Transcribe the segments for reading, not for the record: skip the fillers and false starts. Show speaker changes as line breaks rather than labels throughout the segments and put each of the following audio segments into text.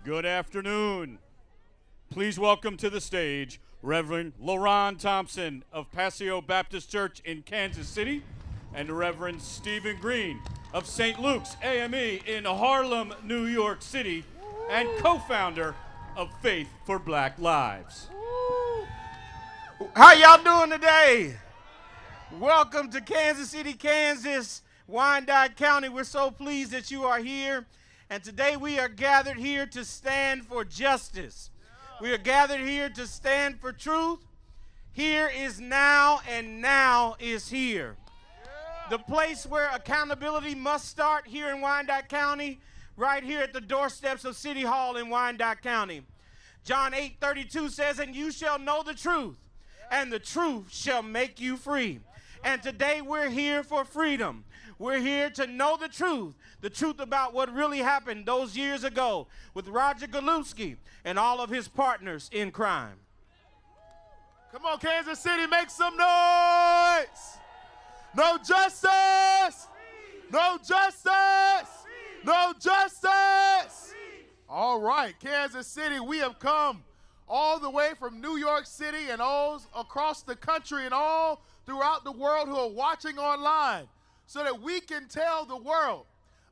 Good afternoon. Please welcome to the stage Reverend LaRon Thompson of Passio Baptist Church in Kansas City and Reverend Stephen Green of St. Luke's AME in Harlem, New York City, and co-founder of Faith for Black Lives.
How y'all doing today? Welcome to Kansas City, Kansas, Wyandotte County. We're so pleased that you are here. And today we are gathered here to stand for justice. We are gathered here to stand for truth. Here is now, and now is here. The place where accountability must start here in Wyandotte County, right here at the doorsteps of City Hall in Wyandotte County. John 8:32 says, "And you shall know the truth, and the truth shall make you free." And today we're here for freedom. We're here to know the truth about what really happened those years ago with Roger Golubski and all of his partners in crime.
Come on, Kansas City, make some noise. No justice. No justice. No justice. All right, Kansas City, we have come all the way from New York City and all across the country and all throughout the world who are watching online so that we can tell the world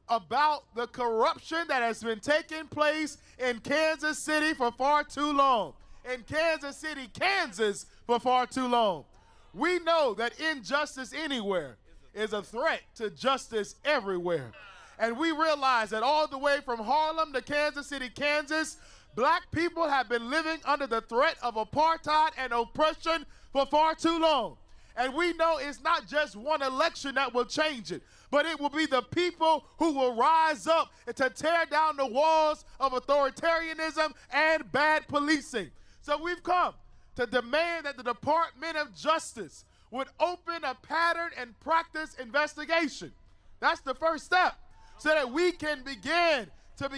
about the corruption that has been taking place in Kansas City for far too long. In Kansas City, Kansas, for far too long. We know that injustice anywhere is a threat to justice everywhere. And we realize that all the way from Harlem to Kansas City, Kansas, black people have been living under the threat of apartheid and oppression for far too long. And we know it's not just one election that will change it, but it will be the people who will rise up to tear down the walls of authoritarianism and bad policing. So we've come to demand that the Department of Justice would open a pattern and practice investigation. That's the first step, so that we can begin to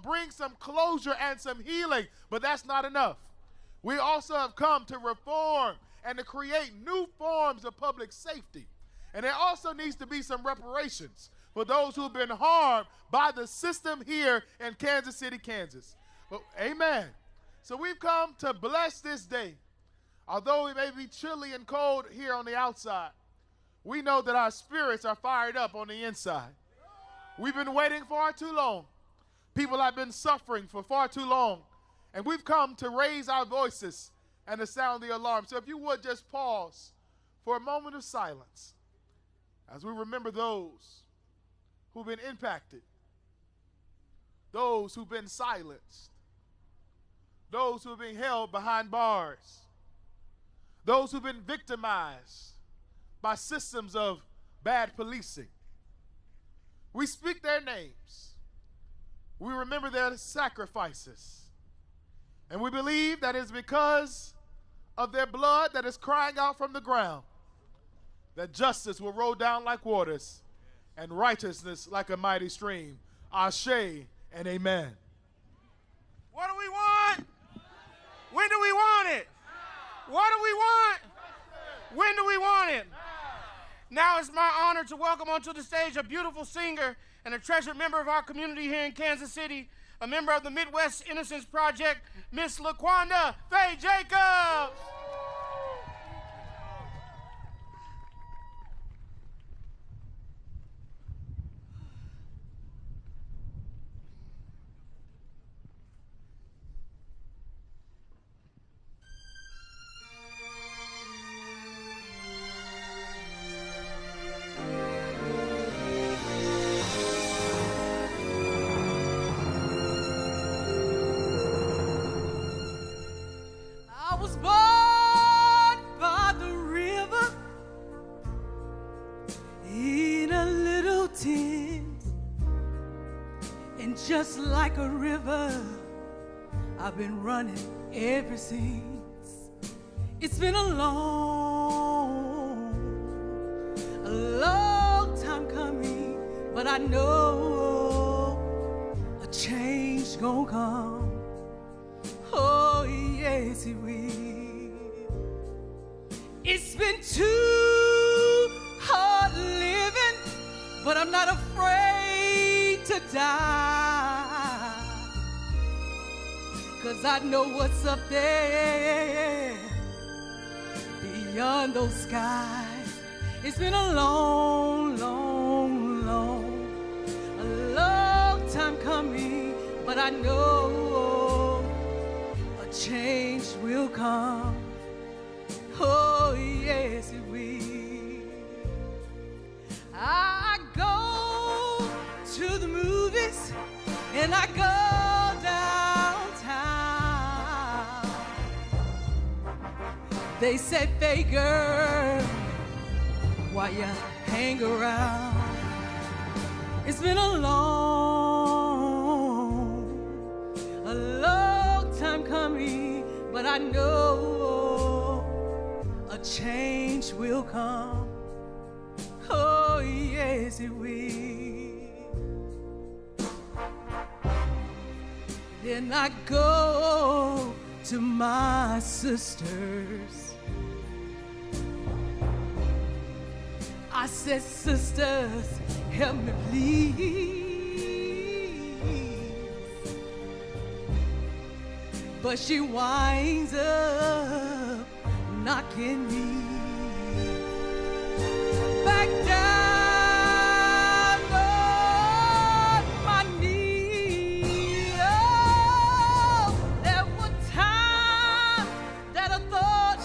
bring some closure and some healing. But that's not enough. We also have come to reform and to create new forms of public safety. And there also needs to be some reparations for those who have been harmed by the system here in Kansas City, Kansas. Well, amen. So we've come to bless this day. Although it may be chilly and cold here on the outside, we know that our spirits are fired up on the inside. We've been waiting far too long. People have been suffering for far too long. And we've come to raise our voices and to sound the alarm. So if you would just pause for a moment of silence as we remember those who've been impacted, those who've been silenced, those who've been held behind bars, those who've been victimized by systems of bad policing. We speak their names. We remember their sacrifices. And we believe that it's because of their blood that is crying out from the ground that justice will roll down like waters and righteousness like a mighty stream. Ashe and amen.
What do we want? When do we want it? What do we want? When do we want it? Now it's my honor to welcome onto the stage a beautiful singer and a treasured member of our community here in Kansas City, a member of the Midwest Innocence Project, Miss LaQuanda Faye Jacobs.
I was born by the river in a little tent, and just like a river, I've been running ever since. It's been a long time coming, but I know a change gonna come. Oh, yes, it will. It's been too hard living, but I'm not afraid to die. 'cause I know what's up there beyond those skies. It's been a long, long, long time coming, but I know a change will come. Oh, yes, it will. I go to the movies and I go downtown. They say, "Hey girl, why you hang around?" It's been a long time coming, but I know a change will come. Oh, yes, it will. Then I go to my sisters. I said, "Sisters, help me please." But she winds up knocking me back down on my knees. Oh, there were times that I thought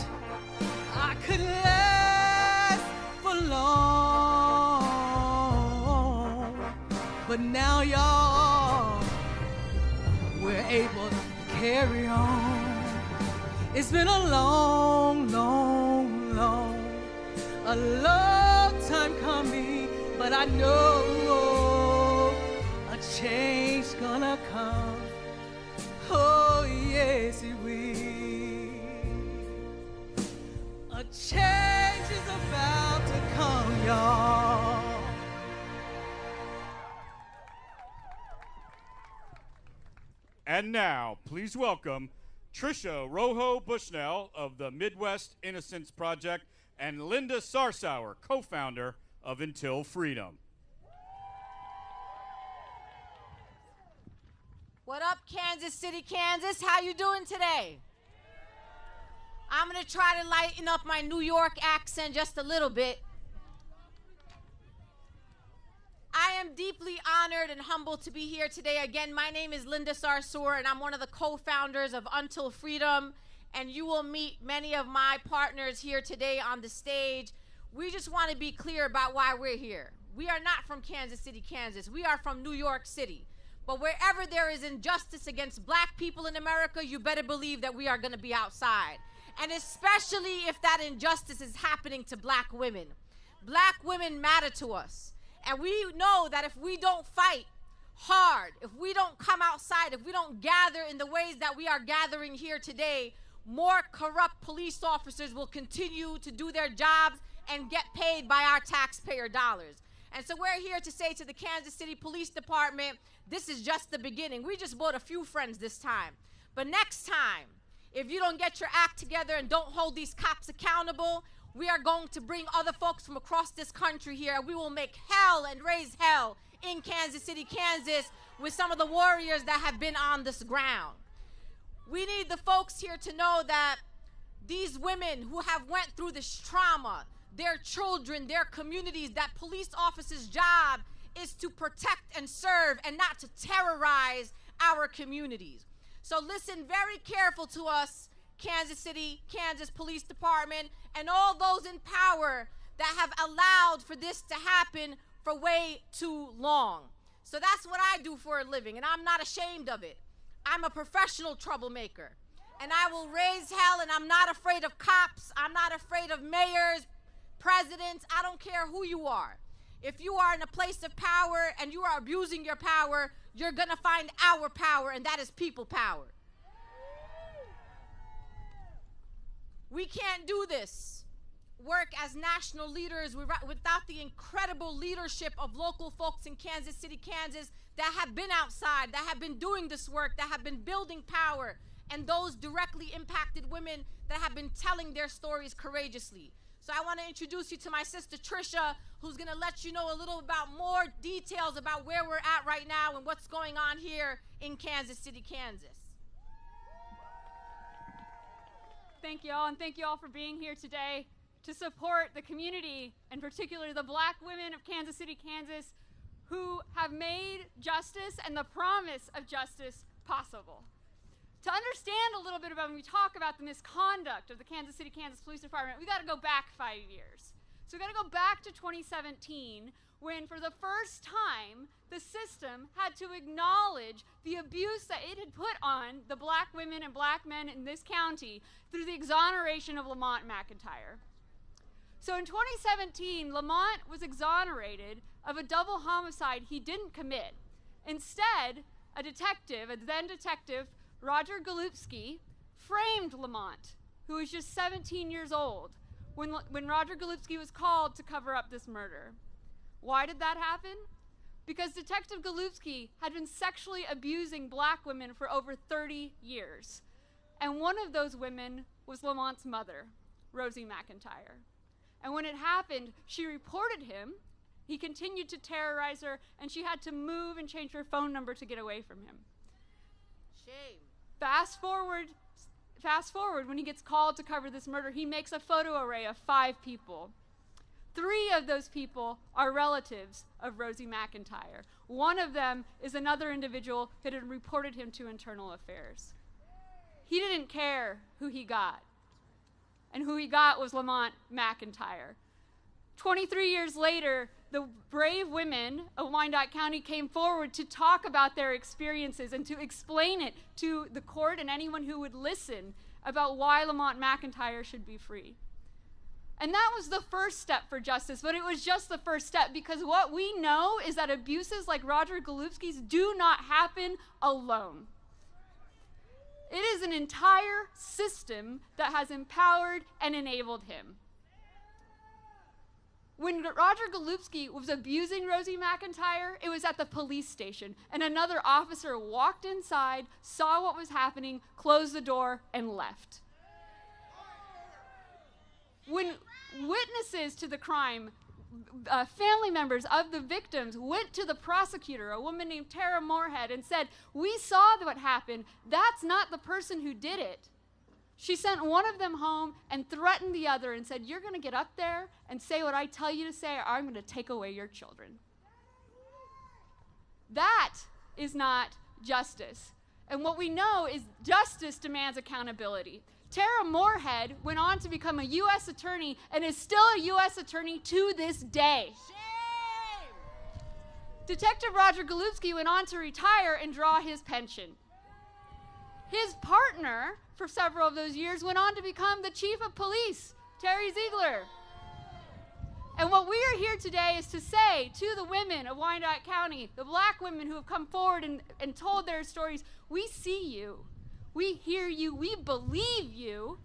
I could last for long, but now y'all, we're able to carry on. It's been a long time coming, but I know a change gonna come. Oh, yes, it will. A change is about to come, y'all.
And now, please welcome Trisha Rojo Bushnell of the Midwest Innocence Project and Linda Sarsauer, co-founder of Until Freedom.
What up, Kansas City, Kansas? How you doing today? I'm gonna try to lighten up my New York accent just a little bit. I am deeply honored and humbled to be here today. Again, my name is Linda Sarsauer, and I'm one of the co-founders of Until Freedom, and you will meet many of my partners here today on the stage. We just want to be clear about why we're here. We are not from Kansas City, Kansas. We are from New York City. But wherever there is injustice against black people in America, you better believe that we are going to be outside. And especially if that injustice is happening to black women. Black women matter to us. And we know that if we don't fight hard, if we don't come outside, if we don't gather in the ways that we are gathering here today, more corrupt police officers will continue to do their jobs and get paid by our taxpayer dollars. And so we're here to say to the Kansas City Police Department, this is just the beginning. We just brought a few friends this time. But next time, if you don't get your act together and don't hold these cops accountable, we are going to bring other folks from across this country here, and we will make hell and raise hell in Kansas City, Kansas, with some of the warriors that have been on this ground. We need the folks here to know that these women who have went through this trauma, their children, their communities, that police officers' job is to protect and serve and not to terrorize our communities. So listen very careful to us, Kansas City, Kansas Police Department, and all those in power that have allowed for this to happen for way too long. So that's what I do for a living, and I'm not ashamed of it. I'm a professional troublemaker, and I will raise hell, and I'm not afraid of cops. I'm not afraid of mayors, presidents. I don't care who you are. If you are in a place of power and you are abusing your power, you're going to find our power, and that is people power. We can't do this work as national leaders without the incredible leadership of local folks in Kansas City, Kansas that have been outside, that have been doing this work, that have been building power, and those directly impacted women that have been telling their stories courageously. So I want to introduce you to my sister Trisha, who's going to let you know a little about more details about where we're at right now and what's going on here in Kansas City, Kansas.
Thank you all, and thank you all for being here today to support the community, and particularly the Black women of Kansas City, Kansas, who have made justice and the promise of justice possible. To understand a little bit about when we talk about the misconduct of the Kansas City, Kansas Police Department, we got to go back 5 years. So we got to go back to 2017, when for the first time, the system had to acknowledge the abuse that it had put on the Black women and Black men in this county through the exoneration of Lamont McIntyre. So in 2017, Lamont was exonerated of a double homicide he didn't commit. Instead, a then detective, Roger Golubski, framed Lamont, who was just 17 years old, when Roger Golubski was called to cover up this murder. Why did that happen? Because Detective Golubski had been sexually abusing Black women for over 30 years. And one of those women was Lamont's mother, Rosie McIntyre. And when it happened, she reported him. He continued to terrorize her, and she had to move and change her phone number to get away from him.
Shame.
Fast forward, when he gets called to cover this murder, he makes a photo array of 5 people. 3 of those people are relatives of Rosie McIntyre. One of them is another individual that had reported him to Internal Affairs. He didn't care who he got, and who he got was Lamont McIntyre. 23 years later, the brave women of Wyandotte County came forward to talk about their experiences and to explain it to the court and anyone who would listen about why Lamont McIntyre should be free. And that was the first step for justice, but it was just the first step, because what we know is that abuses like Roger Golubski's do not happen alone. It is an entire system that has empowered and enabled him. When Roger Golubski was abusing Rosie McIntyre, it was at the police station, and another officer walked inside, saw what was happening, closed the door, and left. When witnesses to the crime, family members of the victims, went to the prosecutor, a woman named Tara Moorhead, and said, "We saw what happened. That's not the person who did it." She sent one of them home and threatened the other and said, "You're going to get up there and say what I tell you to say, or I'm going to take away your children." That is not justice. And what we know is justice demands accountability. Tara Moorhead went on to become a U.S. attorney and is still a U.S. attorney to this day.
Shame!
Detective Roger Golubski went on to retire and draw his pension. His partner for several of those years went on to become the chief of police, Terry Ziegler. And what we are here today is to say to the women of Wyandotte County, the Black women who have come forward and told their stories, we see you, we hear you, we believe you,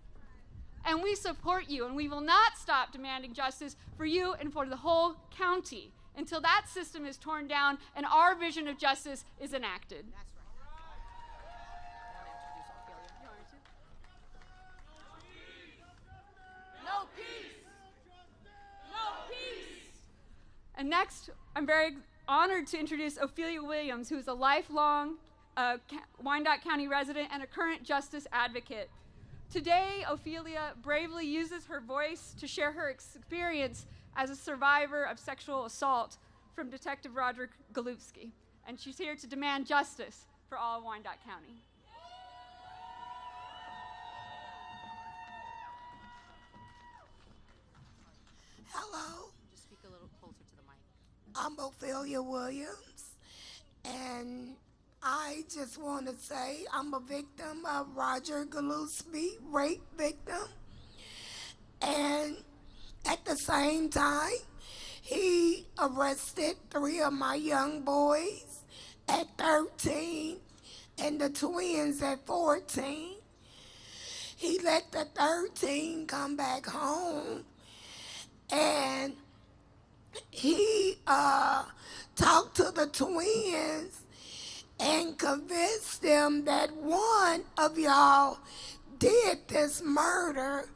and we support you, and we will not stop demanding justice for you and for the whole county until that system is torn down and our vision of justice is enacted.
That's right. No peace! No peace!
And next, I'm very honored to introduce Ophelia Williams, who is a lifelong Wyandotte County resident and a current justice advocate. Today, Ophelia bravely uses her voice to share her experience as a survivor of sexual assault from Detective Roger Golubski. And she's here to demand justice for all of Wyandotte County.
Hello,
Just speak a little closer to the mic.
I'm Ophelia Williams, and I just want to say I'm a victim of Roger Golubski, rape victim. And at the same time, he arrested 3 of my young boys at 13 and the twins at 14. He let the 13 come back home, and he talked to the twins and convinced them that one of y'all did this murder,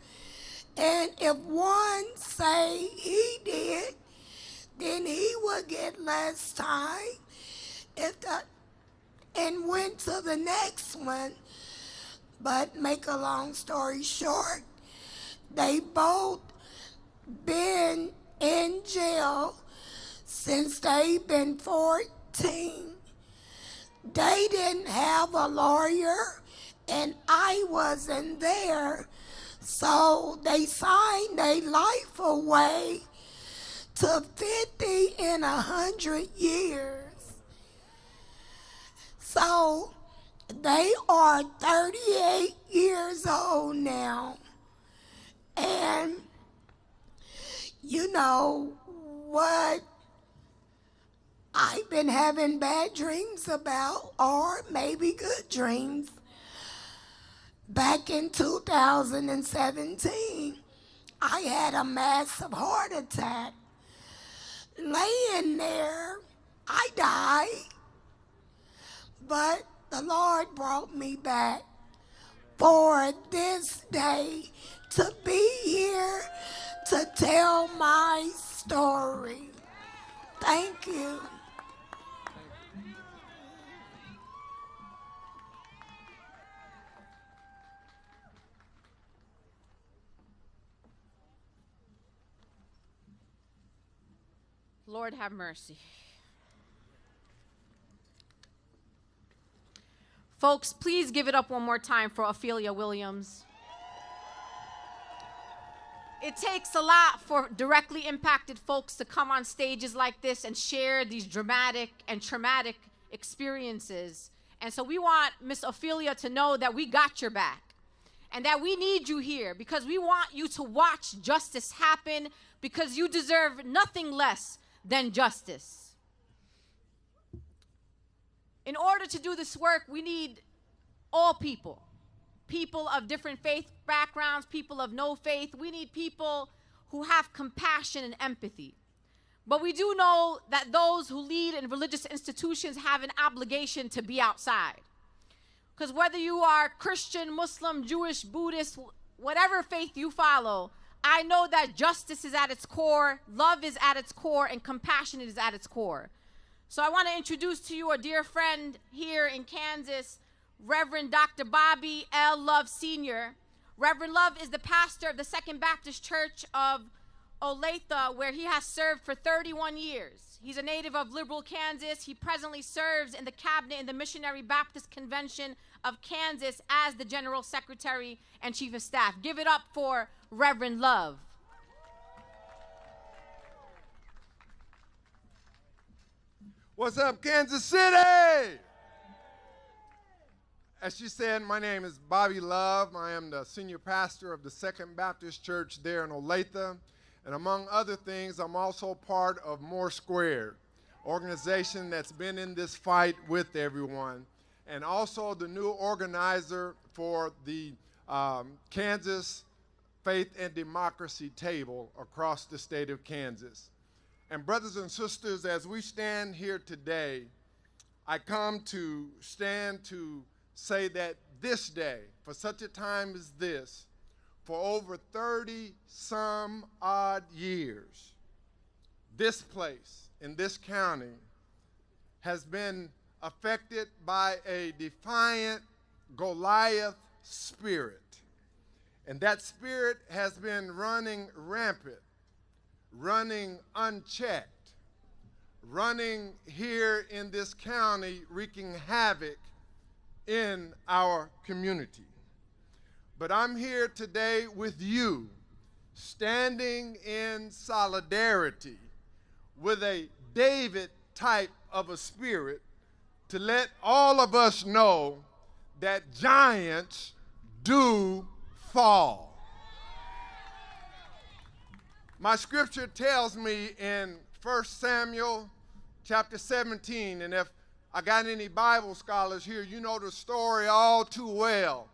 and if one say he did, then he would get less time. And went to the next one. But make a long story short, they both been in jail since they been 14. They didn't have a lawyer, and I wasn't there. So they signed their life away to 50 and 100 years. So they are 38 years old now. And you know what I've been having bad dreams about, or maybe good dreams. Back in 2017, I had a massive heart attack. Laying there, I died. But the Lord brought me back for this day to be here to tell my story. Thank you.
Lord have mercy. Folks, please give it up one more time for Ophelia Williams. It takes a lot for directly impacted folks to come on stages like this and share these dramatic and traumatic experiences. And so we want Miss Ophelia to know that we got your back and that we need you here because we want you to watch justice happen because you deserve nothing less than justice. In order to do this work, we need all people. People of different faith backgrounds, people of no faith. We need people who have compassion and empathy. But we do know that those who lead in religious institutions have an obligation to be outside. Because whether you are Christian, Muslim, Jewish, Buddhist, whatever faith you follow, I know that justice is at its core, love is at its core, and compassion is at its core. So I want to introduce to you a dear friend here in Kansas, Reverend Dr. Bobby L. Love Sr. Reverend Love is the pastor of the Second Baptist Church of Olathe, where he has served for 31 years. He's a native of Liberal, Kansas. He presently serves in the cabinet in the Missionary Baptist Convention of Kansas as the General Secretary and Chief of Staff. Give it up for Reverend Love.
What's up, Kansas City? As she said, my name is Bobby Love. I am the senior pastor of the Second Baptist Church there in Olathe. And among other things, I'm also part of More Squared, organization that's been in this fight with everyone, and also the new organizer for the Kansas Faith and Democracy Table across the state of Kansas. And brothers and sisters, as we stand here today, I come to stand to say that this day, for such a time as this, for over 30-some odd years, this place in this county has been affected by a defiant Goliath spirit. And that spirit has been running rampant, running unchecked, running here in this county, wreaking havoc in our community. But I'm here today with you, standing in solidarity with a David type of a spirit to let all of us know that giants do fall. My scripture tells me in 1 Samuel chapter 17, and if I got any Bible scholars here, you know the story all too well,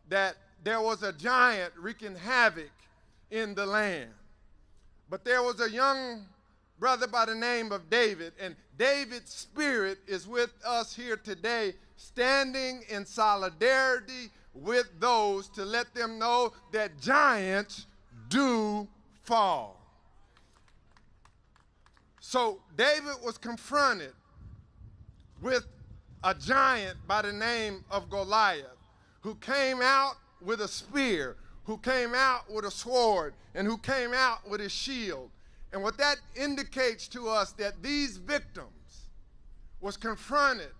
that there was a giant wreaking havoc in the land. But there was a young brother by the name of David, and David's spirit is with us here today, standing in solidarity with those to let them know that giants do fall. So David was confronted with a giant by the name of Goliath, who came out with a spear, who came out with a sword, and who came out with a shield. And what that indicates to us that these victims was confronted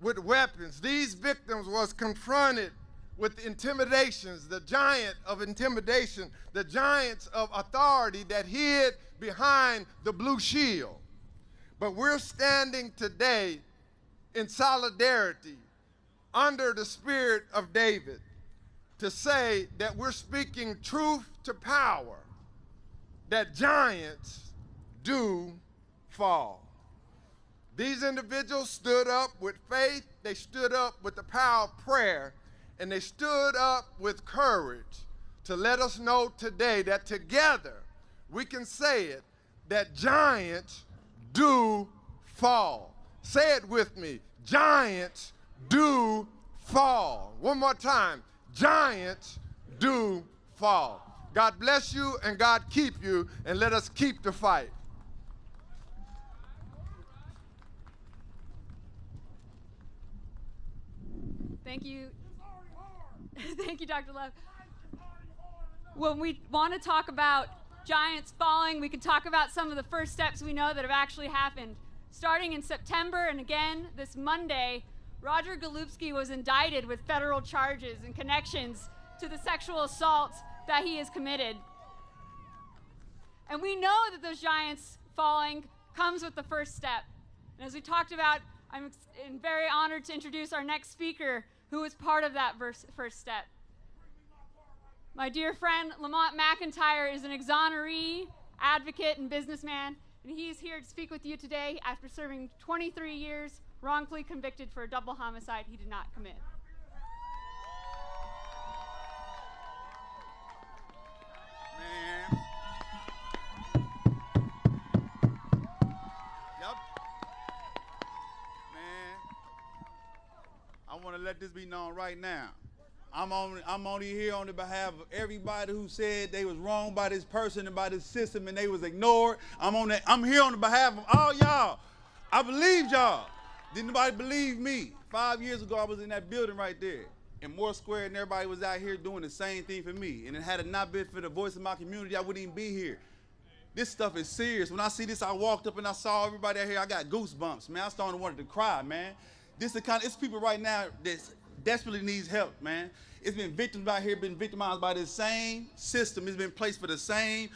with weapons. These victims was confronted with intimidations, the giant of intimidation, the giants of authority that hid behind the blue shield. But we're standing today in solidarity under the spirit of David to say that we're speaking truth to power, that giants do fall. These individuals stood up with faith, they stood up with the power of prayer, and they stood up with courage to let us know today that together we can say it, that giants do fall. Say it with me, giants do fall. One more time, giants do fall. God bless you and God keep you, and let us keep the fight.
Thank you. Thank you, Dr. Love. When we want to talk about giants falling, we can talk about some of the first steps we know that have actually happened. Starting in September and again this Monday, Roger Golubski was indicted with federal charges and connections to the sexual assaults that he has committed. And we know that those giants falling comes with the first step. And as we talked about, I'm very honored to introduce our next speaker, who is part of that first step. My dear friend, Lamont McIntyre, is an exoneree, advocate, and businessman, and he's here to speak with you today after serving 23 years wrongfully convicted for a double homicide he did not commit.
Man. Yep. Man. I want to let this be known right now. I'm only here on the behalf of everybody who said they was wrong by this person and by this system and they was ignored. I'm here on the behalf of all y'all. I believed y'all. Didn't nobody believe me? 5 years ago, I was in that building right there in Moore Square, and everybody was out here doing the same thing for me. And had it not been for the voice of my community, I wouldn't even be here. This stuff is serious. When I see this, I walked up and I saw everybody out here. I got goosebumps, man. I started to want to cry, man. It's people right now that desperately needs help, man. It's been victims out here, been victimized by this same system. It's been placed for the same.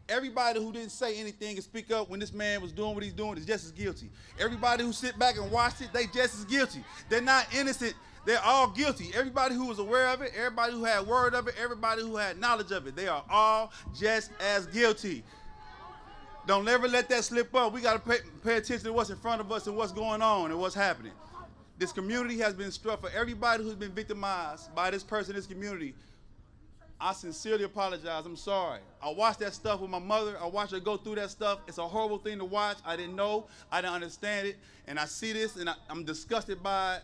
Everybody who didn't say anything and speak up when this man was doing what he's doing is just as guilty. Everybody who sit back and watched it, they just as guilty. They're not innocent. They're all guilty. Everybody who was aware of it, everybody who had word of it, everybody who had knowledge of it, they are all just as guilty. Don't ever let that slip up. We got to pay attention to what's in front of us and what's going on and what's happening. This community has been struck. For everybody who's been victimized by this person in this community, I sincerely apologize. I'm sorry. I watched that stuff with my mother. I watched her go through that stuff. It's a horrible thing to watch. I didn't know. I didn't understand it. And I see this, and I'm disgusted by it.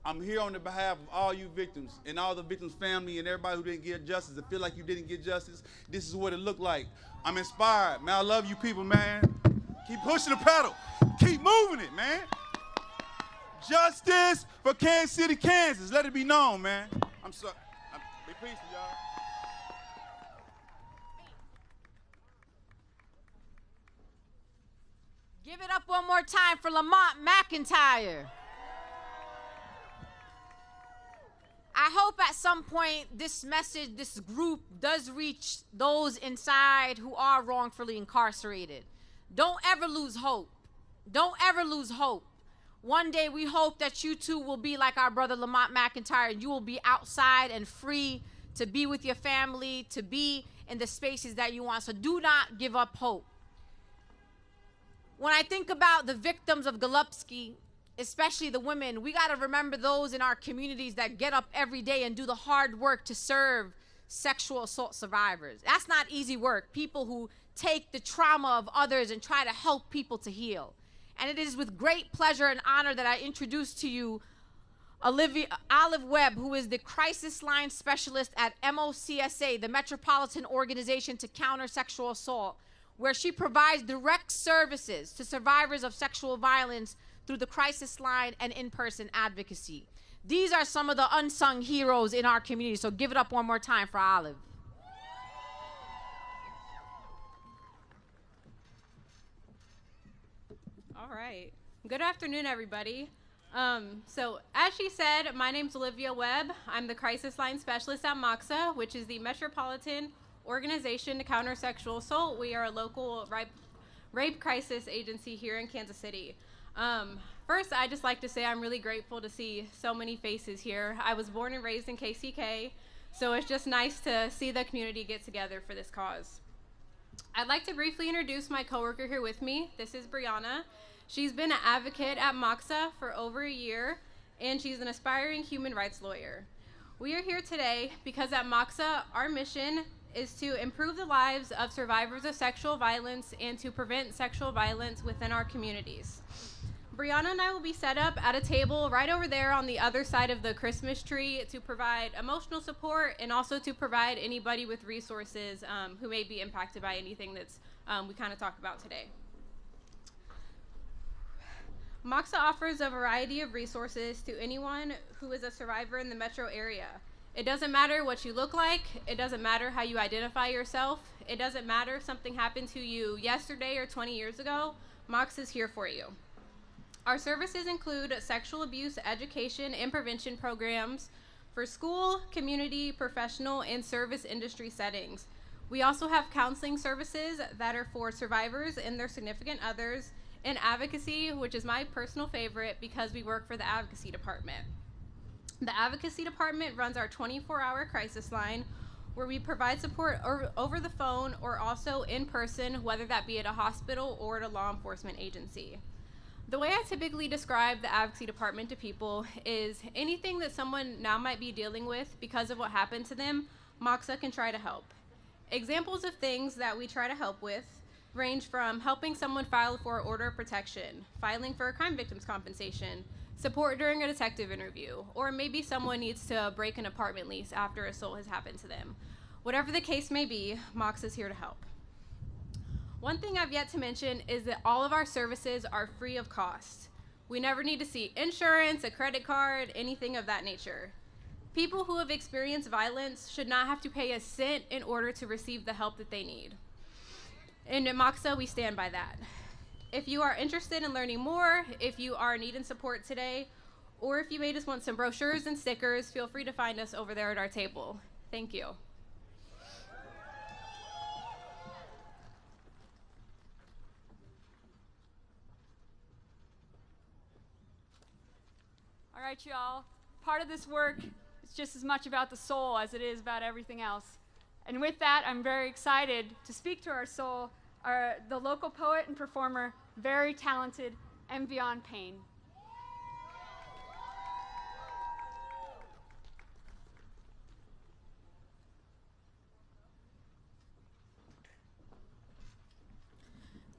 I'm here on the behalf of all you victims and all the victims' family and everybody who didn't get justice and feel like you didn't get justice. This is what it looked like. I'm inspired. Man, I love you people, man. Keep pushing the pedal. Keep moving it, man. Justice for Kansas City, Kansas. Let it be known, man. I'm sorry. Be peaceful, y'all.
Give it up one more time for Lamont McIntyre. I hope at some point this message, this group does reach those inside who are wrongfully incarcerated. Don't ever lose hope. Don't ever lose hope. One day we hope that you too will be like our brother Lamont McIntyre, and you will be outside and free to be with your family, to be in the spaces that you want. So do not give up hope. When I think about the victims of Golubski, especially the women, we got to remember those in our communities that get up every day and do the hard work to serve sexual assault survivors. That's not easy work. People who take the trauma of others and try to help people to heal. And it is with great pleasure and honor that I introduce to you Olive Webb, who is the crisis line specialist at MOCSA, the Metropolitan Organization to Counter Sexual Assault, where she provides direct services to survivors of sexual violence through the crisis line and in-person advocacy. These are some of the unsung heroes in our community, so give it up one more time for Olive.
All right. Good afternoon, everybody. So as she said, my name's Olivia Webb. I'm the Crisis Line Specialist at MOXA, which is the Metropolitan Organization to Counter Sexual Assault. We are a local rape crisis agency here in Kansas City. First, I'd just like to say I'm really grateful to see so many faces here. I was born and raised in KCK, so it's just nice to see the community get together for this cause. I'd like to briefly introduce my coworker here with me. This is Brianna. She's been an advocate at MOXA for over a year, and she's an aspiring human rights lawyer. We are here today because at MOXA, our mission is to improve the lives of survivors of sexual violence and to prevent sexual violence within our communities. Brianna and I will be set up at a table right over there on the other side of the Christmas tree to provide emotional support and also to provide anybody with resources who may be impacted by anything that's we kind of talk about today. MOXA offers a variety of resources to anyone who is a survivor in the metro area. It doesn't matter what you look like. It doesn't matter how you identify yourself. It doesn't matter if something happened to you yesterday or 20 years ago. MOXA is here for you. Our services include sexual abuse education and prevention programs for school, community, professional, and service industry settings. We also have counseling services that are for survivors and their significant others, and advocacy, which is my personal favorite because we work for the advocacy department. The advocacy department runs our 24-hour crisis line where we provide support over the phone or also in person, whether that be at a hospital or at a law enforcement agency. The way I typically describe the advocacy department to people is anything that someone now might be dealing with because of what happened to them, MOXA can try to help. Examples of things that we try to help with range from helping someone file for an order of protection, filing for a crime victim's compensation, support during a detective interview, or maybe someone needs to break an apartment lease after assault has happened to them. Whatever the case may be, MOXA is here to help. One thing I've yet to mention is that all of our services are free of cost. We never need to see insurance, a credit card, anything of that nature. People who have experienced violence should not have to pay a cent in order to receive the help that they need. And at MOXA, we stand by that. If you are interested in learning more, if you are needing support today, or if you may just want some brochures and stickers, feel free to find us over there at our table. Thank you.
All right, y'all. Part of this work is just as much about the soul as it is about everything else. And with that, I'm very excited to speak to our soul, the local poet and performer, very talented Wyandotte Payne.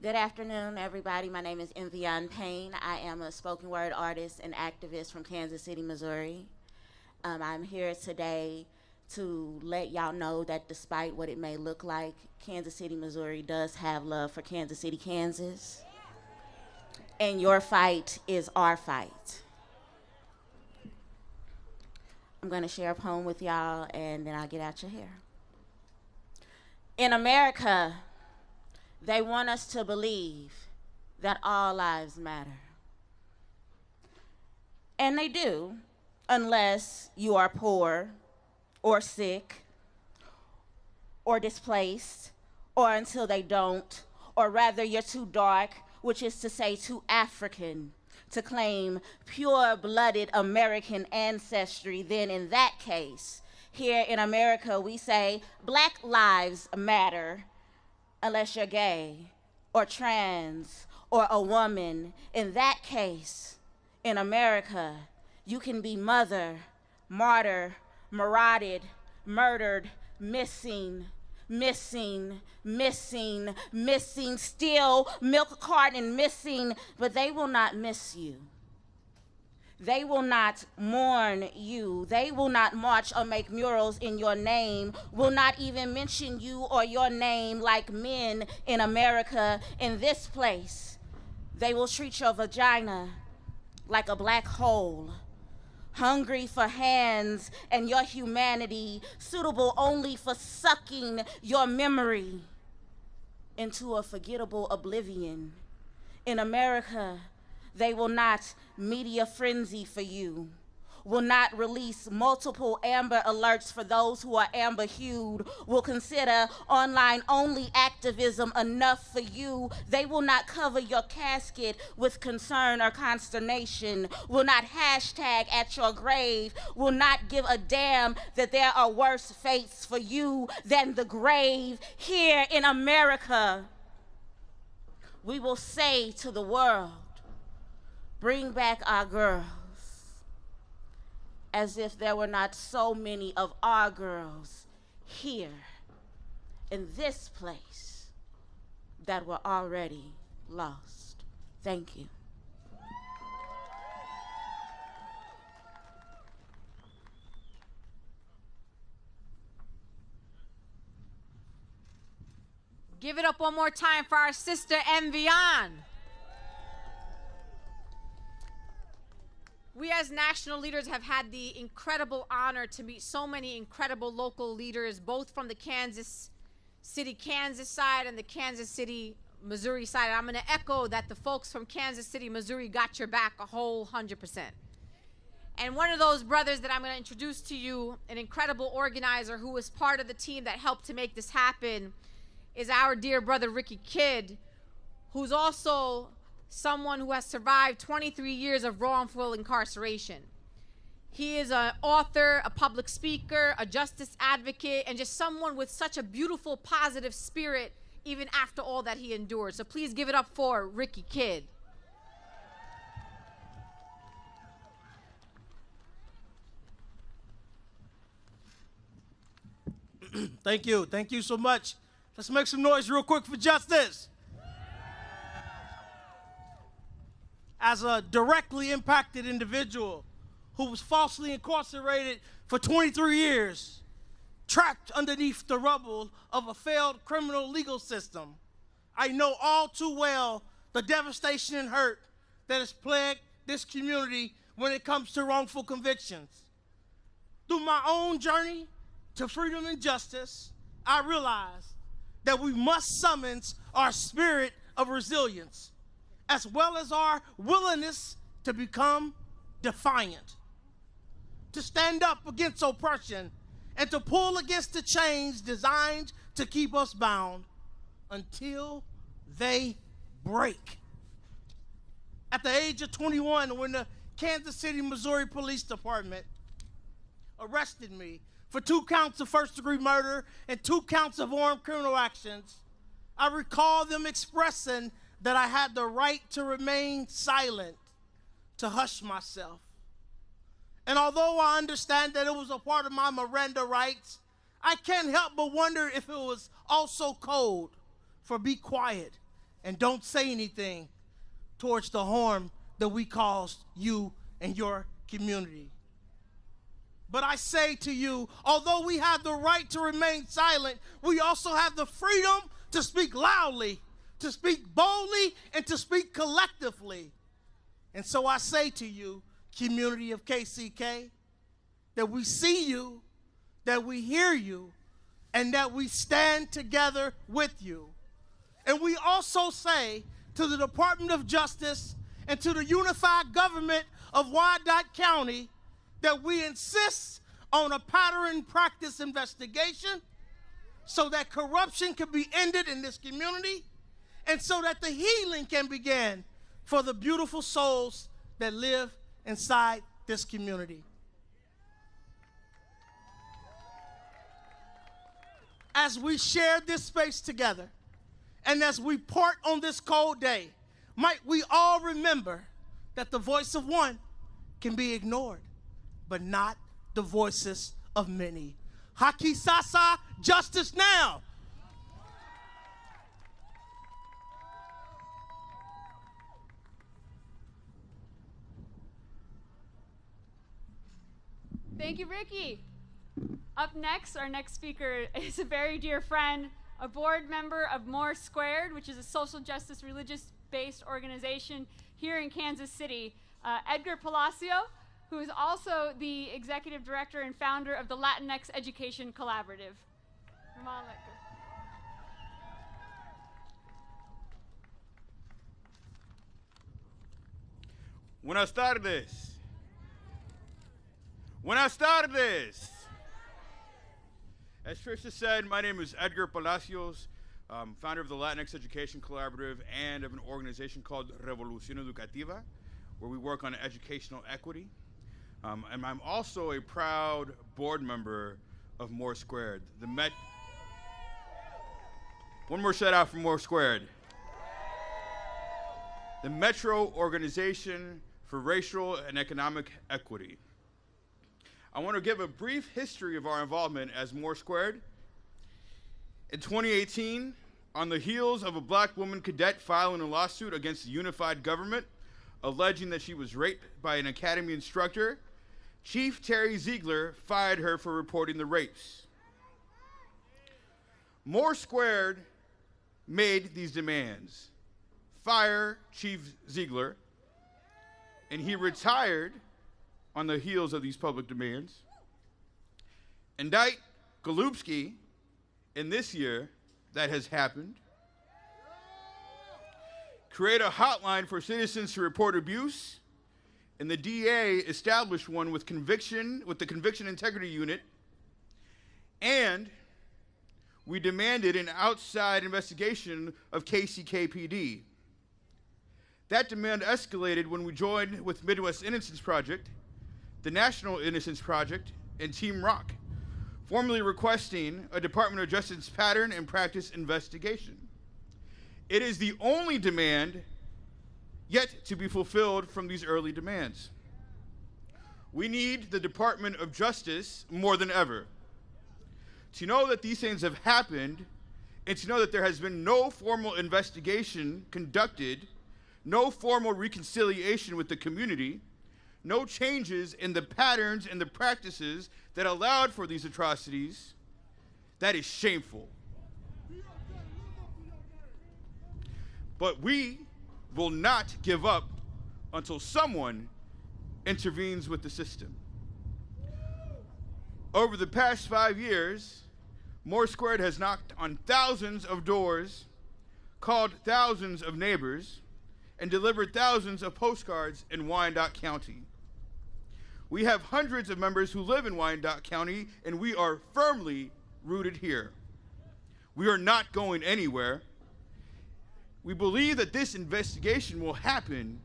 Good afternoon, everybody. My name is Wyandotte Payne. I am a spoken word artist and activist from Kansas City, Missouri. I'm here today to let y'all know that despite what it may look like, Kansas City, Missouri does have love for Kansas City, Kansas. And your fight is our fight. I'm gonna share a poem with y'all and then I'll get out your hair. In America, they want us to believe that all lives matter. And they do, unless you are poor or sick or displaced, or until they don't, or rather you're too dark, which is to say too African, to claim pure-blooded American ancestry. Then in that case, here in America, we say Black lives matter, unless you're gay or trans or a woman. In that case, in America, you can be mother, martyr, marauded, murdered, missing, still milk carton missing, but they will not miss you. They will not mourn you. They will not march or make murals in your name, will not even mention you or your name like men in America. In this place, they will treat your vagina like a black hole, hungry for hands and your humanity, suitable only for sucking your memory into a forgettable oblivion. In America, they will not media frenzy for you, will not release multiple amber alerts for those who are amber-hued, will consider online-only activism enough for you. They will not cover your casket with concern or consternation, will not hashtag at your grave, will not give a damn that there are worse fates for you than the grave. Here in America, we will say to the world, bring back our girls, as if there were not so many of our girls here in this place that were already lost. Thank you.
Give it up one more time for our sister and beyond. We as national leaders have had the incredible honor to meet so many incredible local leaders, both from the Kansas City, Kansas side and the Kansas City, Missouri side. And I'm going to echo that the folks from Kansas City, Missouri got your back a whole 100%. And one of those brothers that I'm going to introduce to you, an incredible organizer who was part of the team that helped to make this happen, is our dear brother Ricky Kidd, who's also someone who has survived 23 years of wrongful incarceration. He is an author, a public speaker, a justice advocate, and just someone with such a beautiful, positive spirit even after all that he endured. So please give it up for Ricky Kidd.
Thank you. Thank you so much. Let's make some noise real quick for justice. As a directly impacted individual who was falsely incarcerated for 23 years, trapped underneath the rubble of a failed criminal legal system, I know all too well the devastation and hurt that has plagued this community when it comes to wrongful convictions. Through my own journey to freedom and justice, I realized that we must summon our spirit of resilience, as well as our willingness to become defiant, to stand up against oppression, and to pull against the chains designed to keep us bound until they break. At the age of 21, when the Kansas City, Missouri Police Department arrested me for 2 counts of first-degree murder and 2 counts of armed criminal actions, I recall them expressing that I had the right to remain silent, to hush myself. And although I understand that it was a part of my Miranda rights, I can't help but wonder if it was also code for be quiet and don't say anything towards the harm that we caused you and your community. But I say to you, although we have the right to remain silent, we also have the freedom to speak loudly, to speak boldly, and to speak collectively. And so I say to you, community of KCK, that we see you, that we hear you, and that we stand together with you. And we also say to the Department of Justice and to the unified government of Wyandotte County that we insist on a pattern practice investigation so that corruption can be ended in this community and so that the healing can begin for the beautiful souls that live inside this community. As we share this space together and as we part on this cold day, might we all remember that the voice of one can be ignored, but not the voices of many. Haki sasa, justice now.
Thank you, Ricky. Up next, our next speaker is a very dear friend, a board member of More Squared, which is a social justice, religious-based organization here in Kansas City. Edgar Palacio, who is also the executive director and founder of the Latinx Education Collaborative. Come on, Edgar.
Buenas tardes. Buenas tardes. As Trisha said, my name is Edgar Palacios, founder of the Latinx Education Collaborative and of an organization called Revolución Educativa, where we work on educational equity. And I'm also a proud board member of More Squared. One more shout out for More Squared. The Metro Organization for Racial and Economic Equity. I want to give a brief history of our involvement as More Squared. In 2018, on the heels of a black woman cadet filing a lawsuit against the unified government, alleging that she was raped by an academy instructor, Chief Terry Ziegler fired her for reporting the rapes. More Squared made these demands. Fire Chief Ziegler, and he retired on the heels of these public demands. Indict Golubski, in this year that has happened. Create a hotline for citizens to report abuse, and the DA established one with the Conviction Integrity Unit, and we demanded an outside investigation of KCKPD. That demand escalated when we joined with Midwest Innocence Project, the National Innocence Project, and Team Rock, formally requesting a Department of Justice pattern and practice investigation. It is the only demand yet to be fulfilled from these early demands. We need the Department of Justice more than ever. To know that these things have happened, and to know that there has been no formal investigation conducted, no formal reconciliation with the community, no changes in the patterns and the practices that allowed for these atrocities, that is shameful. But we will not give up until someone intervenes with the system. Over the past 5 years, More Squared has knocked on thousands of doors, called thousands of neighbors, and delivered thousands of postcards in Wyandotte County. We have hundreds of members who live in Wyandotte County, and we are firmly rooted here. We are not going anywhere. We believe that this investigation will happen,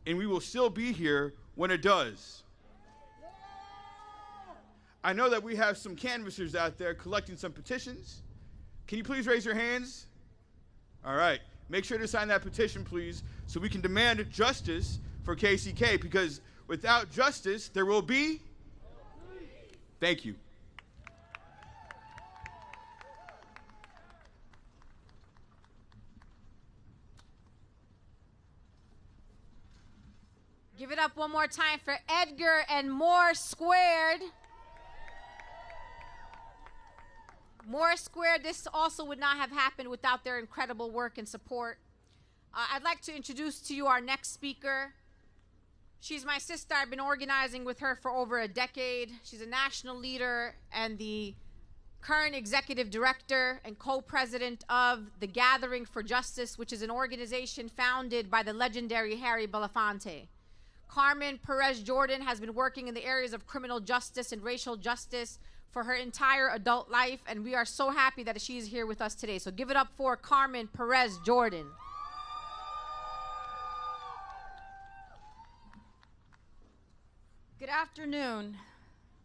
and we will still be here when it does. I know that we have some canvassers out there collecting some petitions. Can you please raise your hands? All right. Make sure to sign that petition, please, so we can demand justice for KCK, because without justice, there will be. Thank you.
Give it up one more time for Edgar and More Squared. More Squared, this also would not have happened without their incredible work and support. I'd like to introduce to you our next speaker. She's my sister. I've been organizing with her for over a decade. She's a national leader and the current executive director and co-president of the Gathering for Justice, which is an organization founded by the legendary Harry Belafonte. Carmen Perez Jordan has been working in the areas of criminal justice and racial justice for her entire adult life, and we are so happy that she is here with us today. So give it up for Carmen Perez Jordan.
Good afternoon.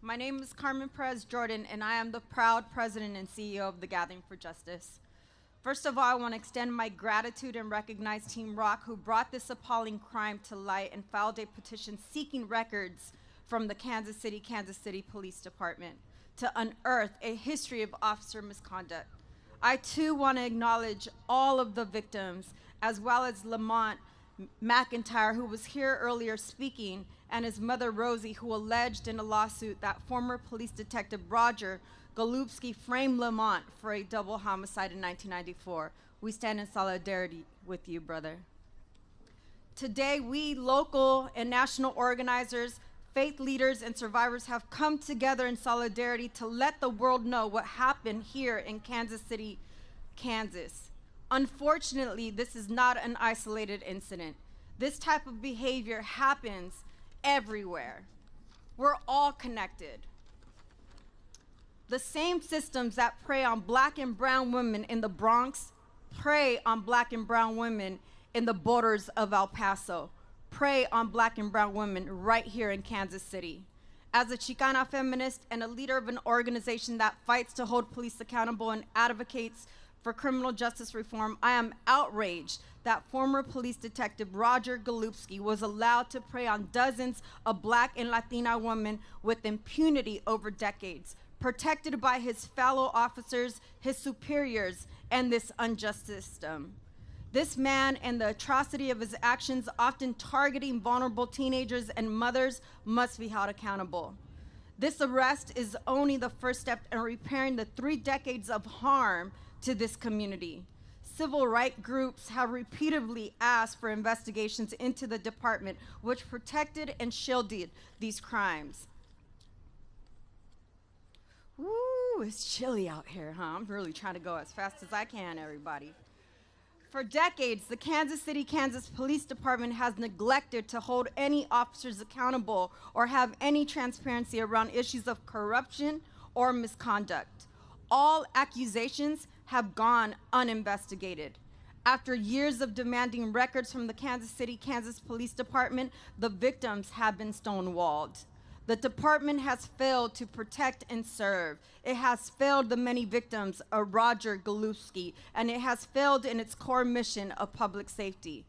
My name is Carmen Perez Jordan, and I am the proud president and CEO of the Gathering for Justice. First of all, I want to extend my gratitude and recognize Team Rock, who brought this appalling crime to light and filed a petition seeking records from the Kansas City Police Department to unearth a history of officer misconduct. I too want to acknowledge all of the victims, as well as Lamont McIntyre, who was here earlier speaking, and his mother Rosie, who alleged in a lawsuit that former police detective Roger Golubski framed Lamont for a double homicide in 1994. We stand in solidarity with you, brother. today we local and national organizers, faith leaders, and survivors have come together in solidarity to let the world know what happened here in Kansas City, Kansas. Unfortunately, this is not an isolated incident. This type of behavior happens everywhere. We're all connected. The same systems that prey on black and brown women in the Bronx prey on black and brown women in the borders of El Paso, prey on black and brown women right here in Kansas City. As a Chicana feminist and a leader of an organization that fights to hold police accountable and advocates for criminal justice reform, I am outraged that former police detective Roger Golubski was allowed to prey on dozens of black and Latina women with impunity over decades, protected by his fellow officers, his superiors, and this unjust system. This man and the atrocity of his actions, often targeting vulnerable teenagers and mothers, must be held accountable. This arrest is only the first step in repairing the 3 decades of harm to this community. Civil rights groups have repeatedly asked for investigations into the department, which protected and shielded these crimes. Woo, it's chilly out here, huh? I'm really trying to go as fast as I can, everybody. For decades, the Kansas City, Kansas Police Department has neglected to hold any officers accountable or have any transparency around issues of corruption or misconduct. All accusations have gone uninvestigated. After years of demanding records from the Kansas City, Kansas Police Department, the victims have been stonewalled. The department has failed to protect and serve. It has failed the many victims of Roger Golubski, and it has failed in its core mission of public safety.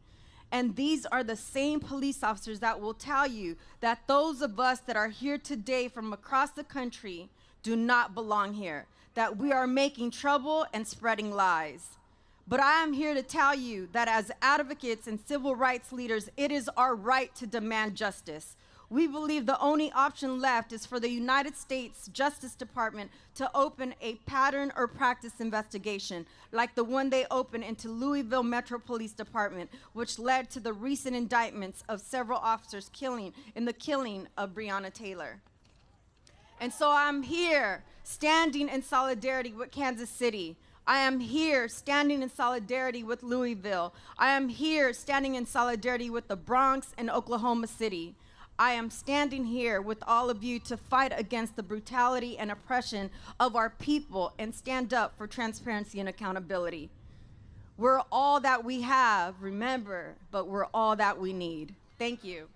And these are the same police officers that will tell you that those of us that are here today from across the country do not belong here, that we are making trouble and spreading lies. But I am here to tell you that as advocates and civil rights leaders, it is our right to demand justice. We believe the only option left is for the United States Justice Department to open a pattern or practice investigation like the one they opened into Louisville Metro Police Department, which led to the recent indictments of several officers in the killing of Breonna Taylor. And so I'm here standing in solidarity with Kansas City. I am here standing in solidarity with Louisville. I am here standing in solidarity with the Bronx and Oklahoma City. I am standing here with all of you to fight against the brutality and oppression of our people and stand up for transparency and accountability. We're all that we have, remember, but we're all that we need. Thank you.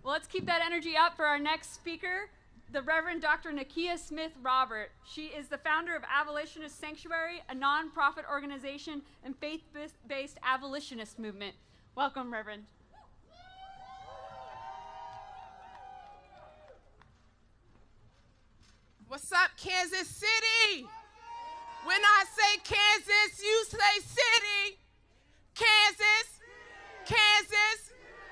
Well, let's keep that energy up for our next speaker, the Reverend Dr. Nakia Smith Robert. She is the founder of Abolitionist Sanctuary, a nonprofit organization and faith-based abolitionist movement. Welcome, Reverend.
What's up, Kansas City? When I say Kansas, you say city. Kansas, Kansas.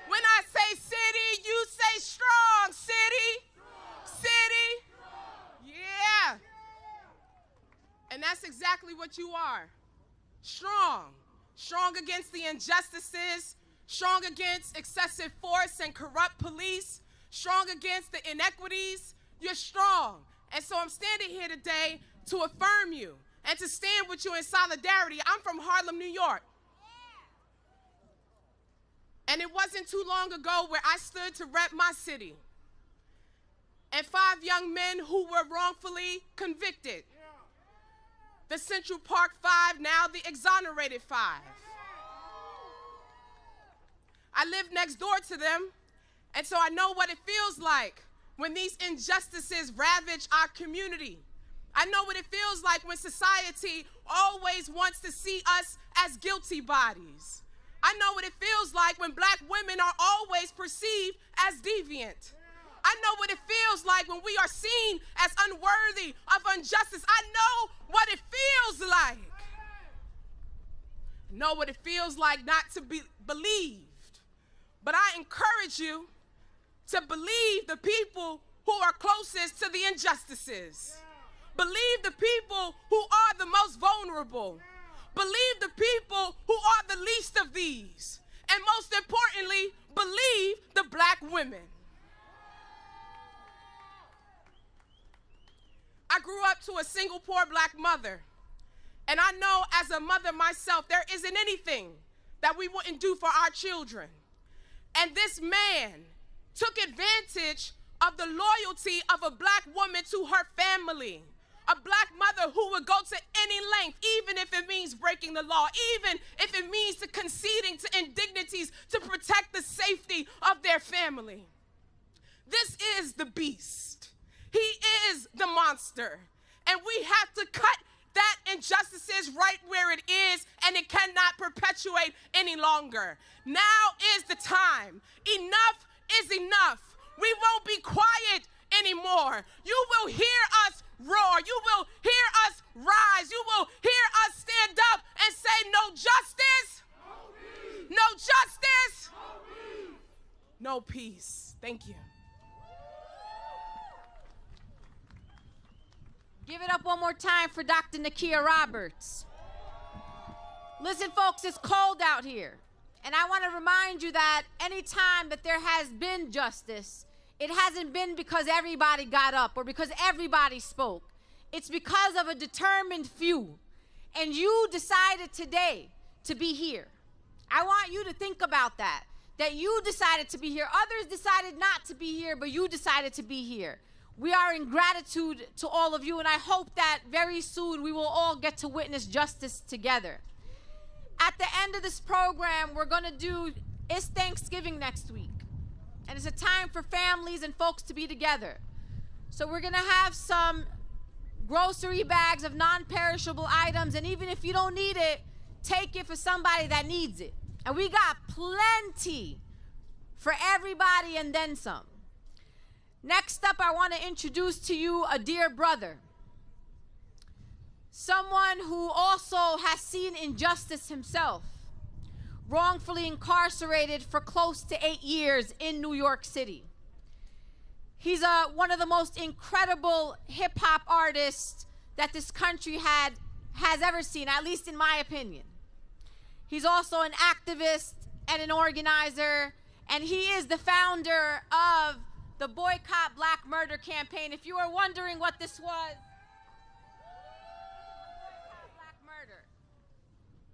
When I say city, you say strong. City, city. Yeah. And that's exactly what you are. Strong. Strong against the injustices, strong against excessive force and corrupt police, strong against the inequities. You're strong. And so I'm standing here today to affirm you and to stand with you in solidarity. I'm from Harlem, New York. And it wasn't too long ago where I stood to rep my city. And 5 young men who were wrongfully convicted. The Central Park 5, now the exonerated 5. I live next door to them, and so I know what it feels like when these injustices ravage our community. I know what it feels like when society always wants to see us as guilty bodies. I know what it feels like when black women are always perceived as deviant. I know what it feels like when we are seen as unworthy of injustice. I know what it feels like. know what it feels like not to be believed. But I encourage you to believe the people who are closest to the injustices. Believe the people who are the most vulnerable. Believe the people who are the least of these. And most importantly, believe the black women. I grew up to a single poor black mother. And I know as a mother myself, there isn't anything that we wouldn't do for our children. And this man took advantage of the loyalty of a black woman to her family. A black mother who would go to any length, even if it means breaking the law, even if it means to conceding to indignities to protect the safety of their family. This is the beast. He is the monster. And we have to cut that injustices right where it is, and it cannot perpetuate any longer. Now is the time. Enough is enough. We won't be quiet anymore. You will hear us roar. You will hear us rise. You will hear us stand up and say, no justice, no justice, no peace. Thank you.
Give it up one more time for Dr. Nakia Roberts. Listen, folks, it's cold out here. And I want to remind you that any time that there has been justice, it hasn't been because everybody got up or because everybody spoke. It's because of a determined few. And you decided today to be here. I want you to think about that you decided to be here. Others decided not to be here, but you decided to be here. We are in gratitude to all of you, and I hope that very soon we will all get to witness justice together. At the end of this program, it's Thanksgiving next week. And it's a time for families and folks to be together. So we're gonna have some grocery bags of non-perishable items, and even if you don't need it, take it for somebody that needs it. And we got plenty for everybody and then some. Next up, I want to introduce to you a dear brother. Someone who also has seen injustice himself. Wrongfully incarcerated for close to 8 years in New York City. He's one of the most incredible hip-hop artists that this country has ever seen, at least in my opinion. He's also an activist and an organizer, and he is the founder of the Boycott Black Murder campaign. If you are wondering what this was, Black Murder.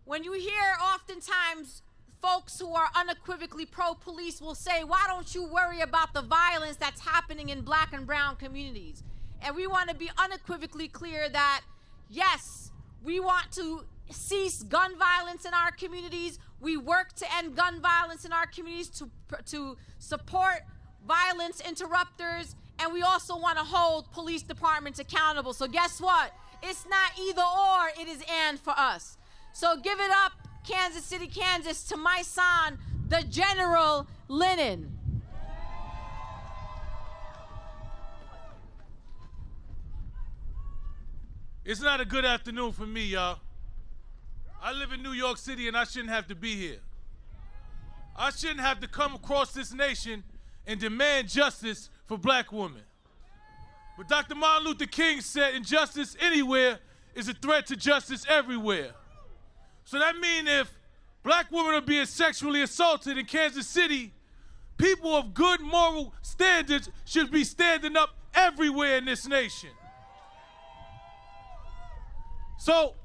When you hear oftentimes folks who are unequivocally pro-police will say, why don't you worry about the violence that's happening in black and brown communities? And we want to be unequivocally clear that, yes, we want to cease gun violence in our communities. We work to end gun violence in our communities, to support violence interrupters, and we also want to hold police departments accountable. So guess what? It's not either or, it is and for us. So give it up, Kansas City, Kansas, to my son, the General Lennon.
It's not a good afternoon for me, y'all. I live in New York City and I shouldn't have to be here. I shouldn't have to come across this nation and demand justice for black women. But Dr. Martin Luther King said injustice anywhere is a threat to justice everywhere. So that means if black women are being sexually assaulted in Kansas City, people of good moral standards should be standing up everywhere in this nation. So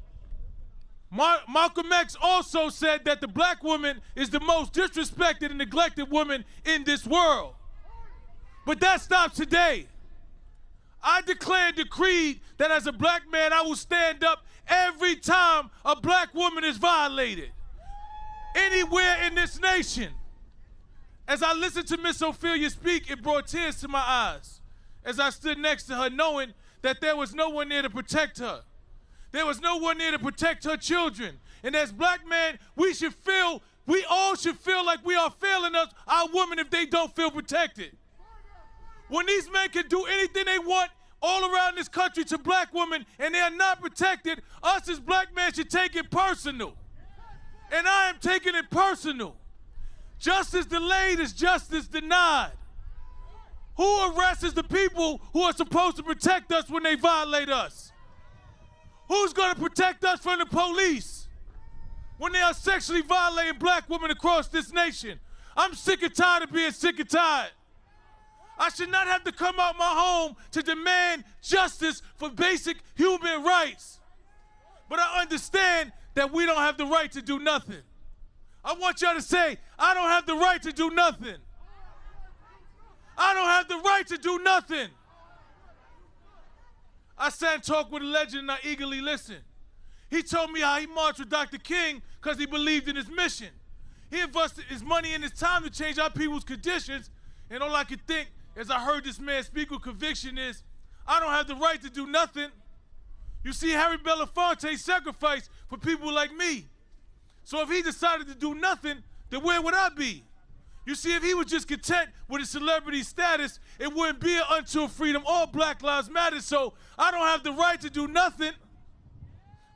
Malcolm X also said that the black woman is the most disrespected and neglected woman in this world. But that stops today. I declare and decreed that as a black man, I will stand up every time a black woman is violated, anywhere in this nation. As I listened to Miss Ophelia speak, it brought tears to my eyes as I stood next to her, knowing that there was no one there to protect her. There was no one there to protect her children. And as black men, we all should feel like we are failing our women if they don't feel protected. When these men can do anything they want all around this country to black women and they are not protected, us as black men should take it personal. And I am taking it personal. Justice delayed is justice denied. Who arrests the people who are supposed to protect us when they violate us? Who's going to protect us from the police when they are sexually violating black women across this nation? I'm sick and tired of being sick and tired. I should not have to come out my home to demand justice for basic human rights. But I understand that we don't have the right to do nothing. I want y'all to say, I don't have the right to do nothing. I don't have the right to do nothing. I sat and talked with a legend and I eagerly listened. He told me how he marched with Dr. King because he believed in his mission. He invested his money and his time to change our people's conditions, and all I could think as I heard this man speak with conviction is, I don't have the right to do nothing. You see, Harry Belafonte sacrificed for people like me. So if he decided to do nothing, then where would I be? You see, if he was just content with his celebrity status, it wouldn't be an until freedom or Black Lives Matter. So I don't have the right to do nothing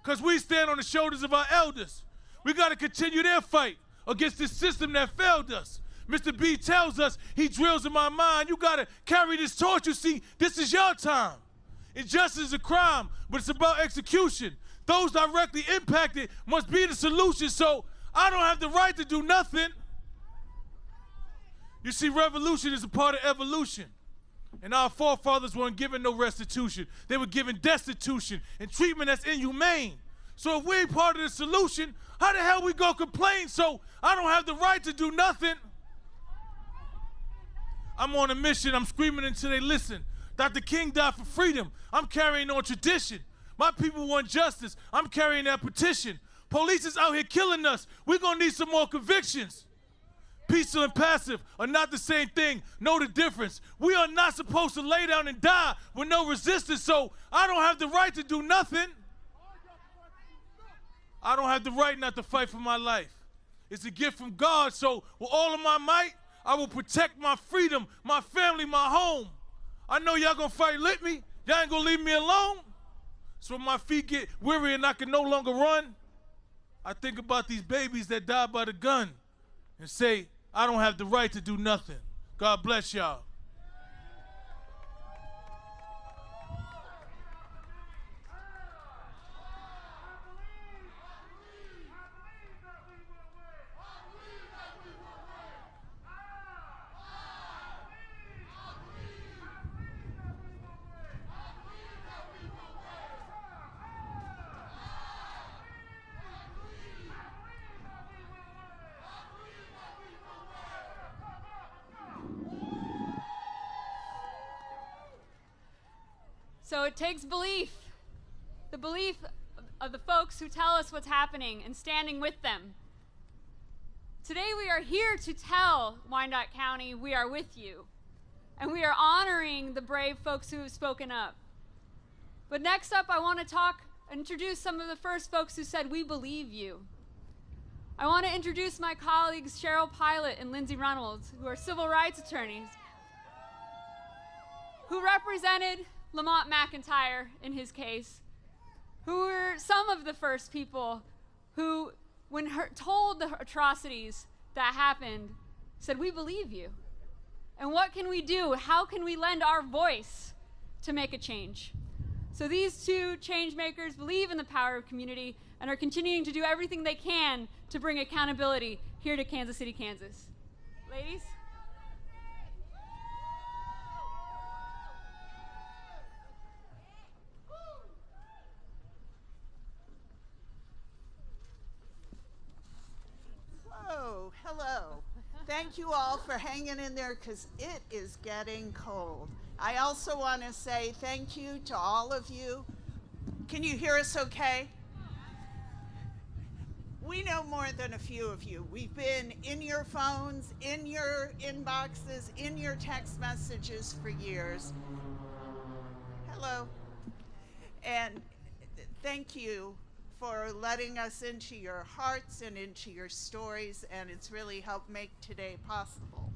because we stand on the shoulders of our elders. We got to continue their fight against this system that failed us. Mr. B tells us, he drills in my mind, you got to carry this torch. You see, this is your time. Injustice is a crime, but it's about execution. Those directly impacted must be the solution. So I don't have the right to do nothing. You see, revolution is a part of evolution. And our forefathers weren't given no restitution. They were given destitution and treatment that's inhumane. So if we ain't part of the solution, how the hell we gonna complain? So I don't have the right to do nothing. I'm on a mission. I'm screaming until they listen. Dr. King died for freedom. I'm carrying on tradition. My people want justice. I'm carrying that petition. Police is out here killing us. We're gonna need some more convictions. Peaceful and passive are not the same thing. Know the difference. We are not supposed to lay down and die with no resistance, so I don't have the right to do nothing. I don't have the right not to fight for my life. It's a gift from God, so with all of my might, I will protect my freedom, my family, my home. I know y'all gonna fight with me. Y'all ain't gonna leave me alone. So when my feet get weary and I can no longer run, I think about these babies that died by the gun and say, I don't have the right to do nothing. God bless y'all.
So it takes belief, the belief of the folks who tell us what's happening and standing with them. Today we are here to tell Wyandotte County we are with you, and we are honoring the brave folks who have spoken up. But next up, I want to introduce some of the first folks who said, we believe you. I want to introduce my colleagues Cheryl Pilot and Lindsay Reynolds, who are civil rights attorneys, who represented Lamont McIntyre in his case, who were some of the first people who, when told the atrocities that happened, said, we believe you. And what can we do? How can we lend our voice to make a change? So these two change makers believe in the power of community and are continuing to do everything they can to bring accountability here to Kansas City, Kansas. Ladies?
Hello. Thank you all for hanging in there because it is getting cold. I also want to say thank you to all of you. Can you hear us okay? We know more than a few of you. We've been in your phones, in your inboxes, in your text messages for years. Hello. And thank you for letting us into your hearts and into your stories, and it's really helped make today possible.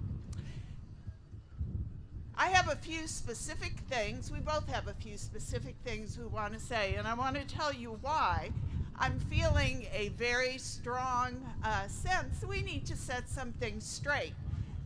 I have a few specific things, we both have a few specific things we want to say, and I want to tell you why I'm feeling a very strong sense we need to set some things straight,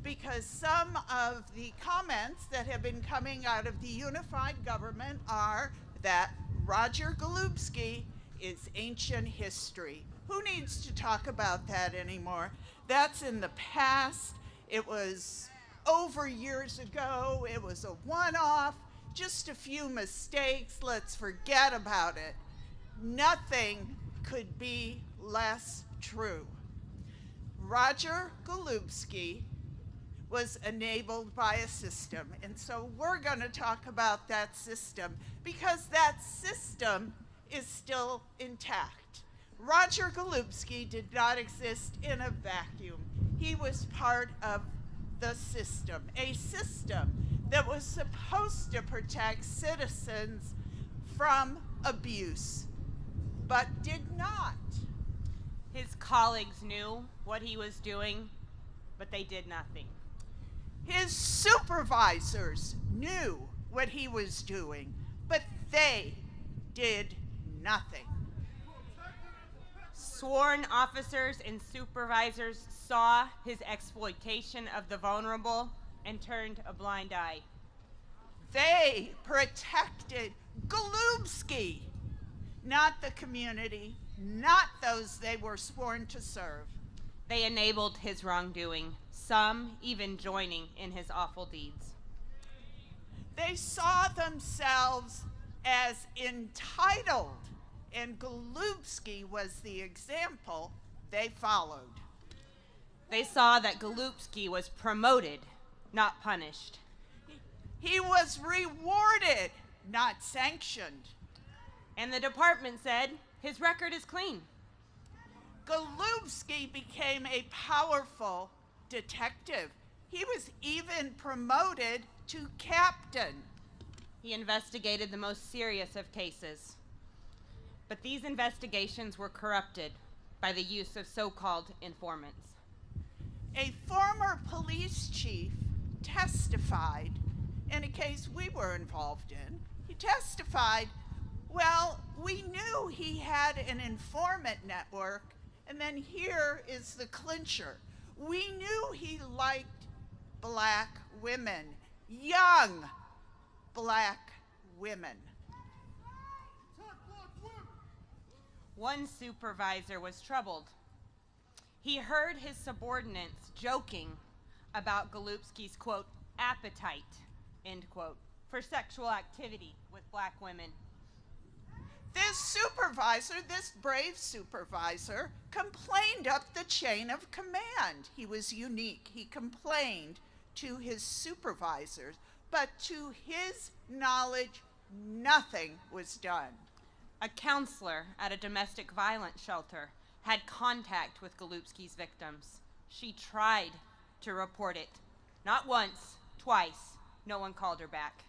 because some of the comments that have been coming out of the unified government are that Roger Golubski is ancient history. Who needs to talk about that anymore? That's in the past. It was over years ago. It was a one-off, just a few mistakes. Let's forget about it. Nothing could be less true. Roger Golubski was enabled by a system, and so we're going to talk about that system because that system is still intact. Roger Golubski did not exist in a vacuum. He was part of the system, a system that was supposed to protect citizens from abuse, but did not.
His colleagues knew what he was doing, but they did nothing.
His supervisors knew what he was doing, but they did nothing.
Sworn officers and supervisors saw his exploitation of the vulnerable and turned a blind eye.
They protected Golubski, not the community, not those they were sworn to serve.
They enabled his wrongdoing, some even joining in his awful deeds.
They saw themselves as entitled, and Golubski was the example they followed.
They saw that Golubski was promoted, not punished.
He was rewarded, not sanctioned.
And the department said his record is clean.
Golubski became a powerful detective. He was even promoted to captain.
He investigated the most serious of cases. But these investigations were corrupted by the use of so-called informants.
A former police chief testified in a case we were involved in. He testified, well, we knew he had an informant network, and then here is the clincher. We knew he liked black women, young black women.
One supervisor was troubled. He heard his subordinates joking about Golubski's, quote, appetite, end quote, for sexual activity with black women.
This supervisor, this brave supervisor, complained up the chain of command. He was unique. He complained to his supervisors, but to his knowledge, nothing was done.
A counselor at a domestic violence shelter had contact with Golubski's victims. She tried to report it. Not once, twice. No one called her back.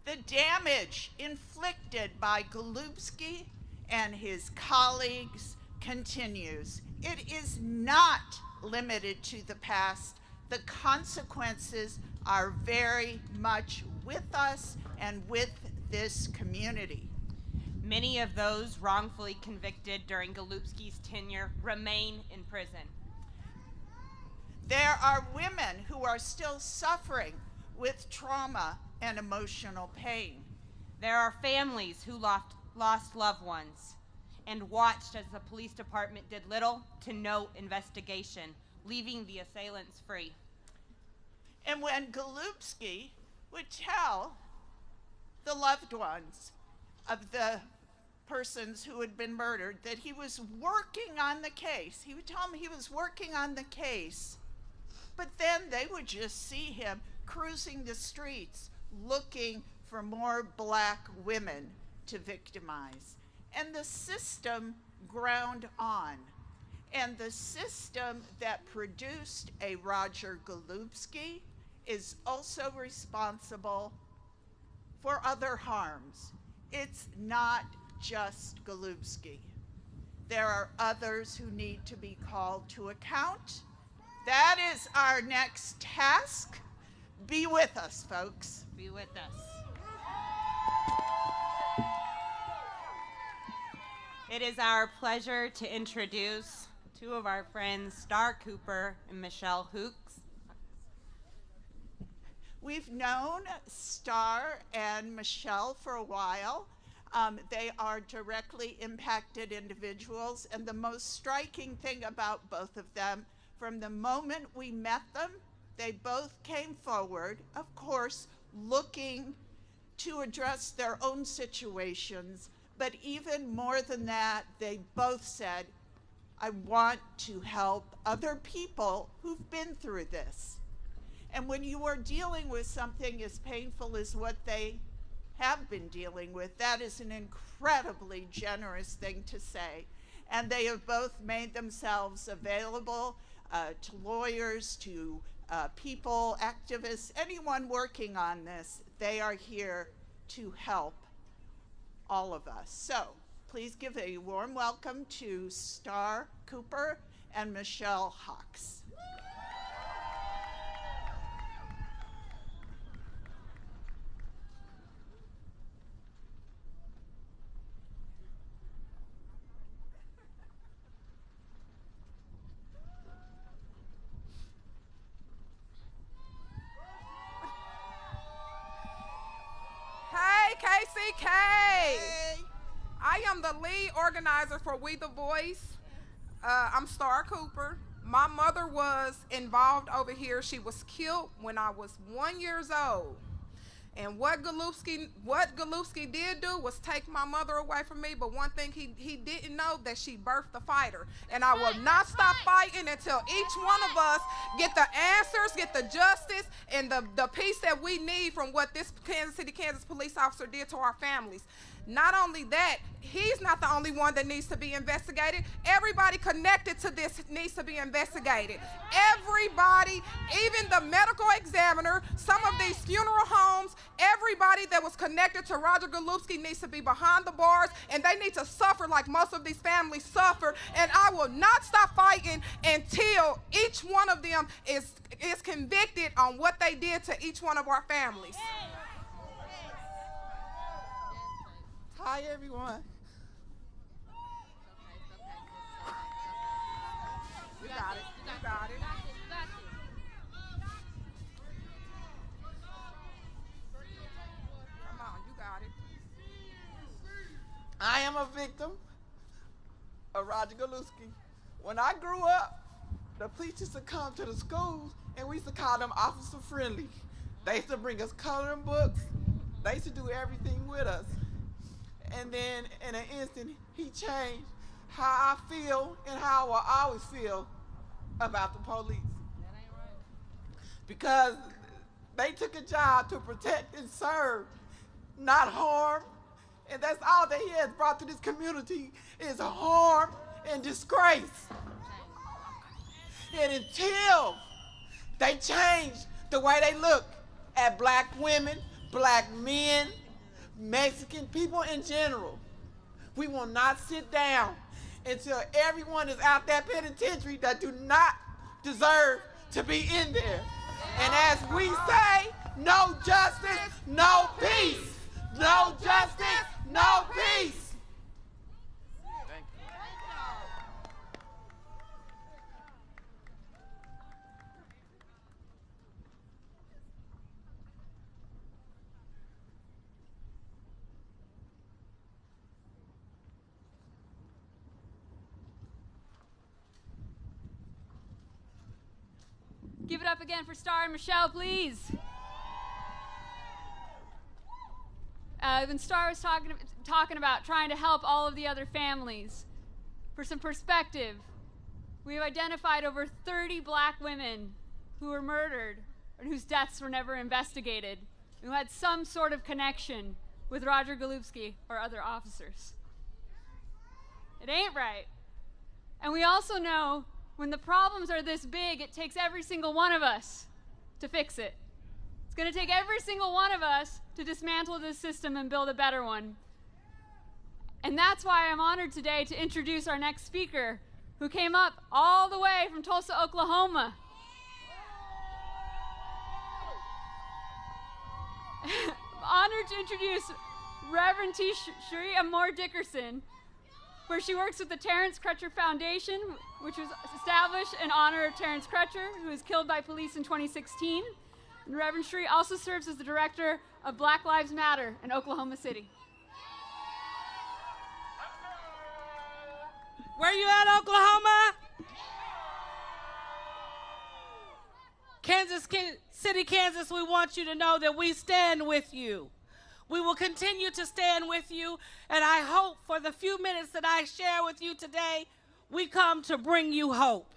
The damage inflicted by Golubski and his colleagues continues. It is not limited to the past. The consequences are very much with us and with this community.
Many of those wrongfully convicted during Golubski's tenure remain in prison.
There are women who are still suffering with trauma and emotional pain.
There are families who lost loved ones and watched as the police department did little to no investigation, leaving the assailants free.
And when Golubski would tell the loved ones of the persons who had been murdered that he was working on the case, he would tell them he was working on the case, but then they would just see him cruising the streets looking for more black women to victimize. And the system ground on. And the system that produced a Roger Golubski is also responsible for other harms. It's not just Golubski. There are others who need to be called to account. That is our next task. Be with us, folks.
Be with us. It is our pleasure to introduce two of our friends, Star Cooper and Michelle Hooks.
We've known Star and Michelle for a while. They are directly impacted individuals, and the most striking thing about both of them, from the moment we met them, they both came forward, of course, looking to address their own situations, but even more than that, they both said, I want to help other people who've been through this. And when you are dealing with something as painful as what they have been dealing with, that is an incredibly generous thing to say. And they have both made themselves available to lawyers, to people, activists, anyone working on this. They are here to help all of us. So please give a warm welcome to Star Cooper and Michelle Hooks.
Hey, KCK! Hey. I am the lead organizer for We the Voice. I'm Star Cooper. My mother was involved over here. She was killed when I was 1 year old. And what Golubski did do was take my mother away from me, but one thing he didn't know, that she birthed a fighter. And I will not stop fighting until each one of us get the answers, get the justice, and the peace that we need from what this Kansas City, Kansas police officer did to our families. Not only that, he's not the only one that needs to be investigated. Everybody connected to this needs to be investigated. Everybody, even the medical examiner, some of these funeral homes, everybody that was connected to Roger Golubski needs to be behind the bars, and they need to suffer like most of these families suffered. And I will not stop fighting until each one of them is convicted on what they did to each one of our families.
Hi, everyone.
You got it. You got it. Come on, you got it.
I am a victim of Roger Golubski. When I grew up, the police used to come to the schools, and we used to call them officer friendly. They used to bring us coloring books. They used to do everything with us. And then in an instant, he changed how I feel and how I always feel about the police. That ain't right. Because they took a job to protect and serve, not harm. And that's all that he has brought to this community is harm and disgrace. And until they change the way they look at black women, black men, Mexican people in general, we will not sit down until everyone is out that penitentiary that do not deserve to be in there. And as we say, no justice, no peace. No justice, no peace.
Thank you.
Give it up again for Star and Michelle, please. When Star was talking about trying to help all of the other families, for some perspective, we've identified over 30 black women who were murdered and whose deaths were never investigated, who had some sort of connection with Roger Golubski or other officers. It ain't right. And we also know when the problems are this big, it takes every single one of us to fix it. It's going to take every single one of us to dismantle this system and build a better one. And that's why I'm honored today to introduce our next speaker, who came up all the way from Tulsa, Oklahoma. I'm honored to introduce Reverend T. Sheree Amore Dickerson, where she works with the Terrence Crutcher Foundation, which was established in honor of Terrence Crutcher, who was killed by police in 2016. And Reverend Shree also serves as the director of Black Lives Matter in Oklahoma City.
Where you at, Oklahoma? Kansas City, Kansas, we want you to know that we stand with you. We will continue to stand with you, and I hope for the few minutes that I share with you today, we come to bring you hope.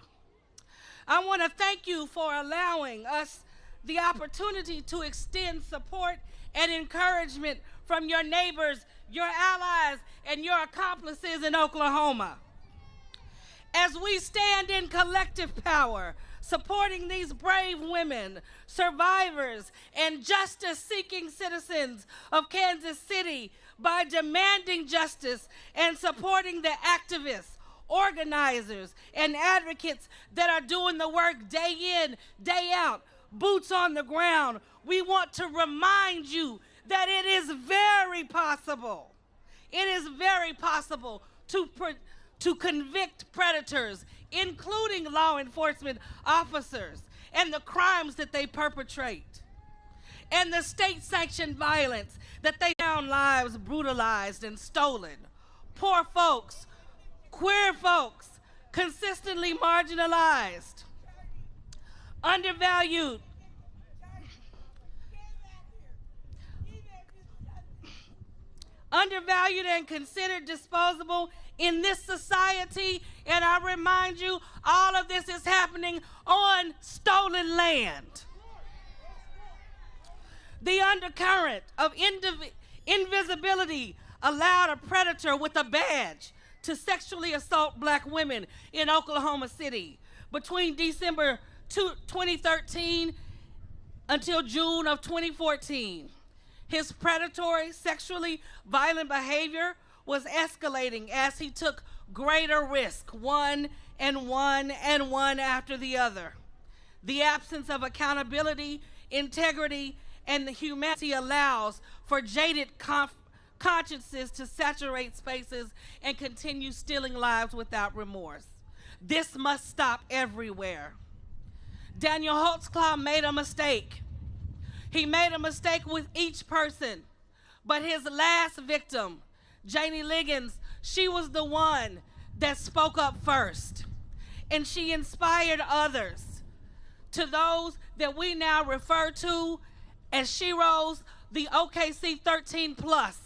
I want to thank you for allowing us the opportunity to extend support and encouragement from your neighbors, your allies, and your accomplices in Oklahoma. As we stand in collective power, supporting these brave women, survivors, and justice-seeking citizens of Kansas City by demanding justice and supporting the activists, organizers, and advocates that are doing the work day in, day out, boots on the ground, we want to remind you that it is very possible. It is very possible to convict predators, including law enforcement officers, and the crimes that they perpetrate, and the state-sanctioned violence that they found lives brutalized and stolen. Poor folks, queer folks, consistently marginalized, undervalued, and considered disposable in this society. And I remind you, all of this is happening on stolen land. The undercurrent of invisibility allowed a predator with a badge to sexually assault black women in Oklahoma City between December 2013 until June of 2014. His predatory, sexually violent behavior was escalating as he took greater risk, one after the other. The absence of accountability, integrity, and the humanity allows for jaded consciences to saturate spaces and continue stealing lives without remorse. This must stop everywhere. Daniel Holtzclaw made a mistake. He made a mistake with each person, but his last victim, Janie Liggins, she was the one that spoke up first, and she inspired others. To those that we now refer to as Sheroes, the OKC 13+.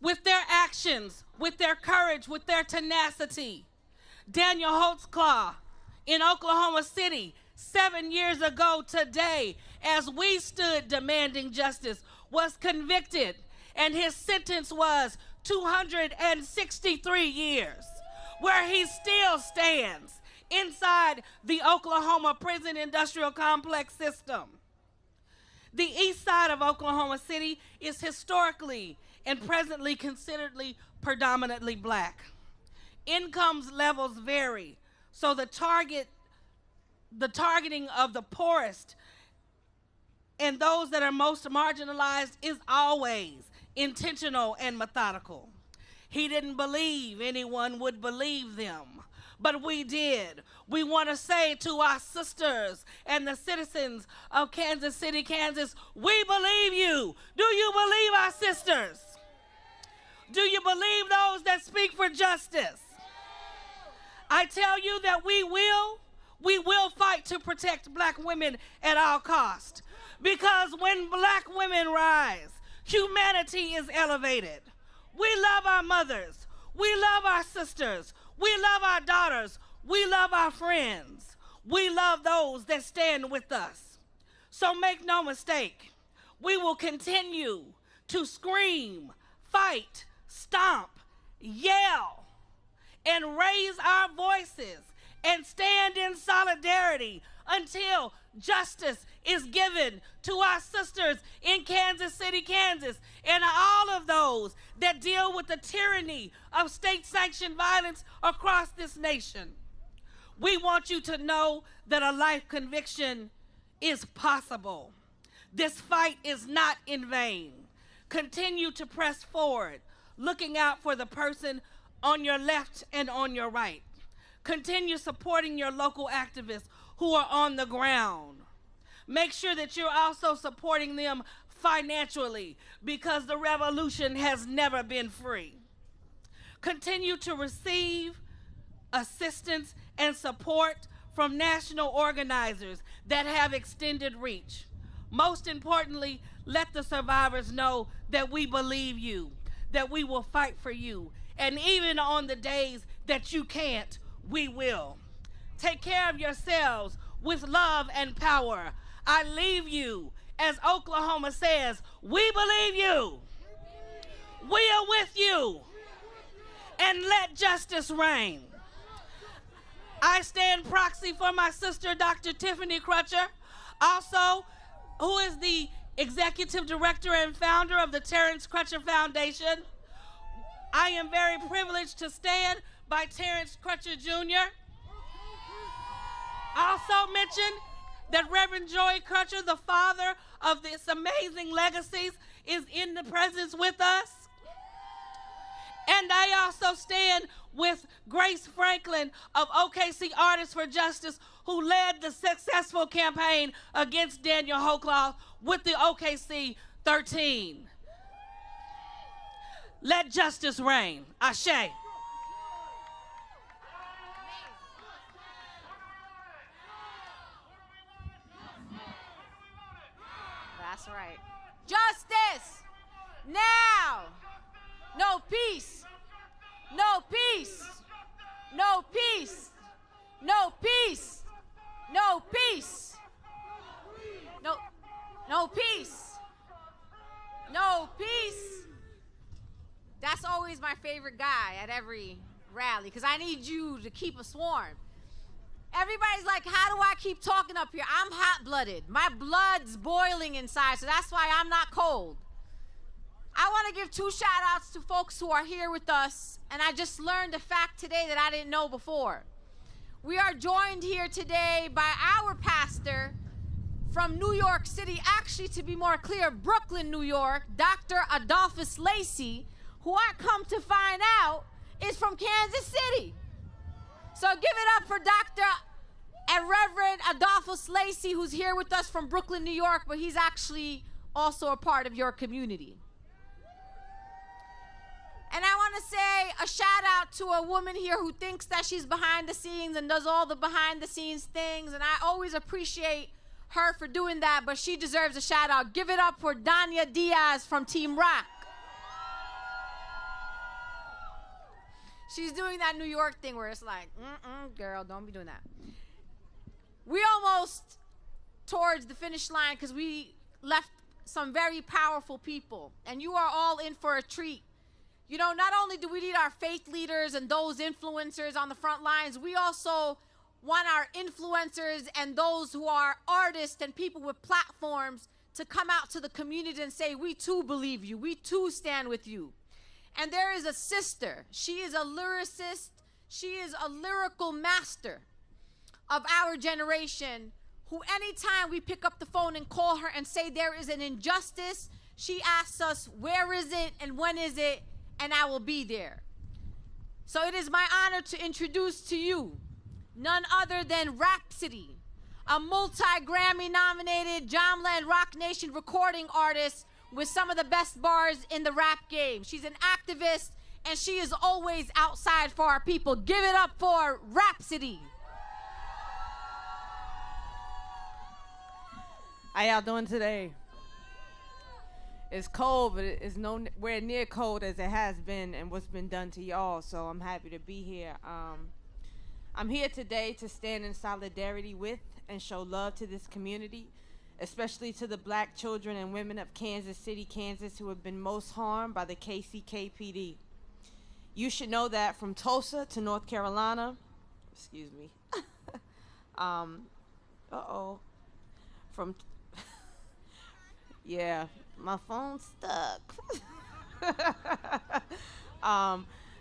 With their actions, with their courage, with their tenacity, Daniel Holtzclaw in Oklahoma City 7 years ago today, as we stood demanding justice, was convicted, and his sentence was 263 years, where he still stands inside the Oklahoma prison industrial complex system. The east side of Oklahoma City is historically and presently consideredly predominantly black. Incomes levels vary, so the targeting of the poorest and those that are most marginalized is always intentional and methodical. He didn't believe anyone would believe them, but we did. We want to say to our sisters and the citizens of Kansas City, Kansas, we believe you. Do you believe our sisters? Do you believe those that speak for justice? I tell you that we will fight to protect black women at all cost. Because when black women rise, humanity is elevated. We love our mothers. We love our sisters. We love our daughters. We love our friends. We love those that stand with us. So make no mistake, we will continue to scream, fight, stomp, yell, and raise our voices and stand in solidarity until justice is given to our sisters in Kansas City, Kansas, and all of those that deal with the tyranny of state-sanctioned violence across this nation. We want you to know that a life conviction is possible. This fight is not in vain. Continue to press forward. looking out for the person on your left and on your right. Continue supporting your local activists who are on the ground. Make sure that you're also supporting them financially, because the revolution has never been free. Continue to receive assistance and support from national organizers that have extended reach. Most importantly, let the survivors know that we believe you, that we will fight for you, and even on the days that you can't, we will. Take care of yourselves with love and power. I leave you, as Oklahoma says, we believe you. We are with you. And let justice reign. I stand proxy for my sister, Dr. Tiffany Crutcher, also, who is the executive director and founder of the Terrence Crutcher Foundation. I am very privileged to stand by Terrence Crutcher Jr. Also mention that Reverend Joy Crutcher, the father of this amazing legacies, is in the presence with us. And I also stand with Grace Franklin of OKC Artists for Justice, who led the successful campaign against Daniel Holclaw with the OKC 13. Let justice reign. Ashe.
That's right. Justice! Now! No peace! No peace! No peace! No peace! No peace! No peace! No peace! That's always my favorite guy at every rally, because I need you to keep us warm. Everybody's like, how do I keep talking up here? I'm hot-blooded. My blood's boiling inside, so that's why I'm not cold. I want to give 2 shout-outs to folks who are here with us, and I just learned a fact today that I didn't know before. We are joined here today by our pastor from New York City, actually, to be more clear, Brooklyn, New York, Dr. Adolphus Lacey, who I come to find out is from Kansas City. So give it up for Dr. and Reverend Adolphus Lacey, who's here with us from Brooklyn, New York, but he's actually also a part of your community. And I want to say a shout out to a woman here who thinks that she's behind the scenes and does all the behind the scenes things, and I always appreciate her for doing that, but she deserves a shout out. Give it up for Danya Diaz from Team Rock. She's doing that New York thing where it's like, girl, don't be doing that. We almost towards the finish line because we left some very powerful people, and you are all in for a treat. You know, not only do we need our faith leaders and those influencers on the front lines, we also want our influencers and those who are artists and people with platforms to come out to the community and say, we too believe you, we too stand with you. And there is a sister, she is a lyricist, she is a lyrical master of our generation, who anytime we pick up the phone and call her and say there is an injustice, she asks us, where is it and when is it? And I will be there. So it is my honor to introduce to you none other than Rhapsody, a multi-Grammy nominated Jamla and Rock Nation recording artist with some of the best bars in the rap game. She's an activist and she is always outside for our people. Give it up for Rhapsody.
How y'all doing today? It's cold, but it's nowhere near cold as it has been and what's been done to y'all, so I'm happy to be here. I'm here today to stand in solidarity with and show love to this community, especially to the black children and women of Kansas City, Kansas, who have been most harmed by the KCKPD. You should know that from Tulsa to North Carolina, excuse me, yeah, my phone's stuck.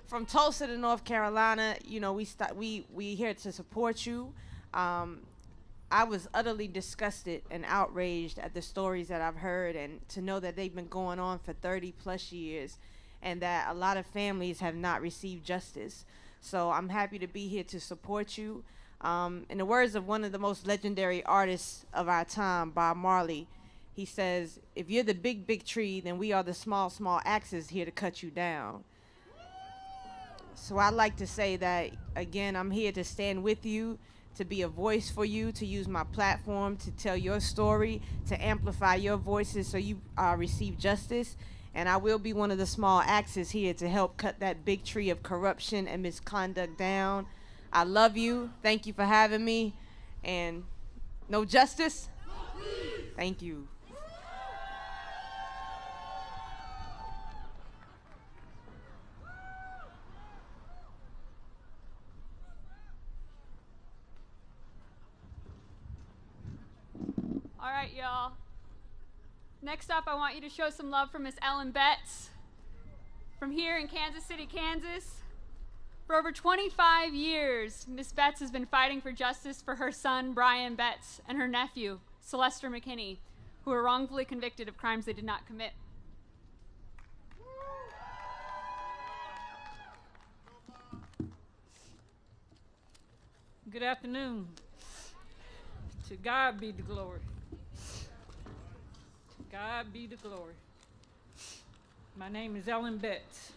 From Tulsa to North Carolina, you know, we here to support you. I was utterly disgusted and outraged at the stories that I've heard, and to know that they've been going on for 30 plus years, and that a lot of families have not received justice. So I'm happy to be here to support you. In the words of one of the most legendary artists of our time, Bob Marley, he says, if you're the big, big tree, then we are the small, small axes here to cut you down. So I'd like to say that, again, I'm here to stand with you, to be a voice for you, to use my platform to tell your story, to amplify your voices so you receive justice. And I will be one of the small axes here to help cut that big tree of corruption and misconduct down. I love you. Thank you for having me. And no justice? Thank you.
All right, y'all. Next up, I want you to show some love for Miss Ellen Betts from here in Kansas City, Kansas. For over 25 years, Miss Betts has been fighting for justice for her son, Brian Betts, and her nephew, Celeste McKinney, who were wrongfully convicted of crimes they did not commit.
Good afternoon. To God be the glory. To God be the glory. My name is Ellen Betts.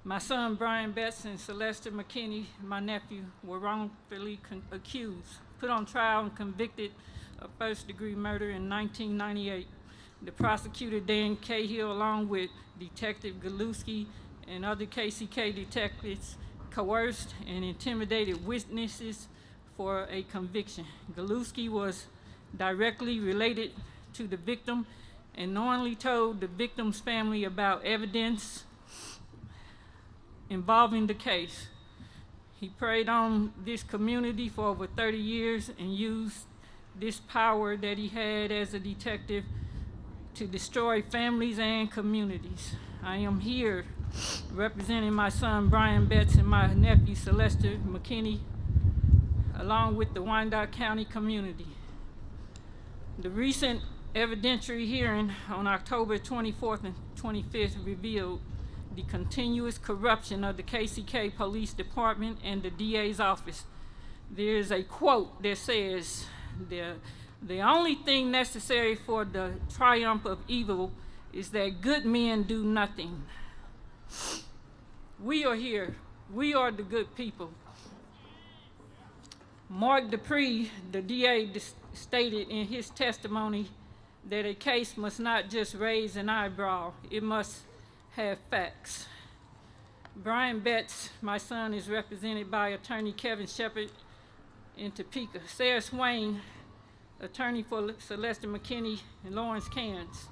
My son Brian Betts and Celeste McKinney, my nephew, were wrongfully accused, put on trial and convicted of first-degree murder in 1998. The prosecutor, Dan Cahill, along with Detective Golubski and other KCK detectives, coerced and intimidated witnesses for a conviction. Golubski was directly related to the victim and knowingly told the victim's family about evidence involving the case. He preyed on this community for over 30 years and used this power that he had as a detective to destroy families and communities. I am here representing my son Brian Betts and my nephew Celeste McKinney, along with the Wyandotte County community. The recent evidentiary hearing on October 24th and 25th revealed the continuous corruption of the KCK Police Department and the DA's office. There is a quote that says, the only thing necessary for the triumph of evil is that good men do nothing. We are here. We are the good people. Mark Dupree, the DA, stated in his testimony that a case must not just raise an eyebrow, it must have facts. Brian Betts, my son, is represented by attorney Kevin Shepard in Topeka. Sarah Swain, attorney for Celeste McKinney in Lawrence, Kansas.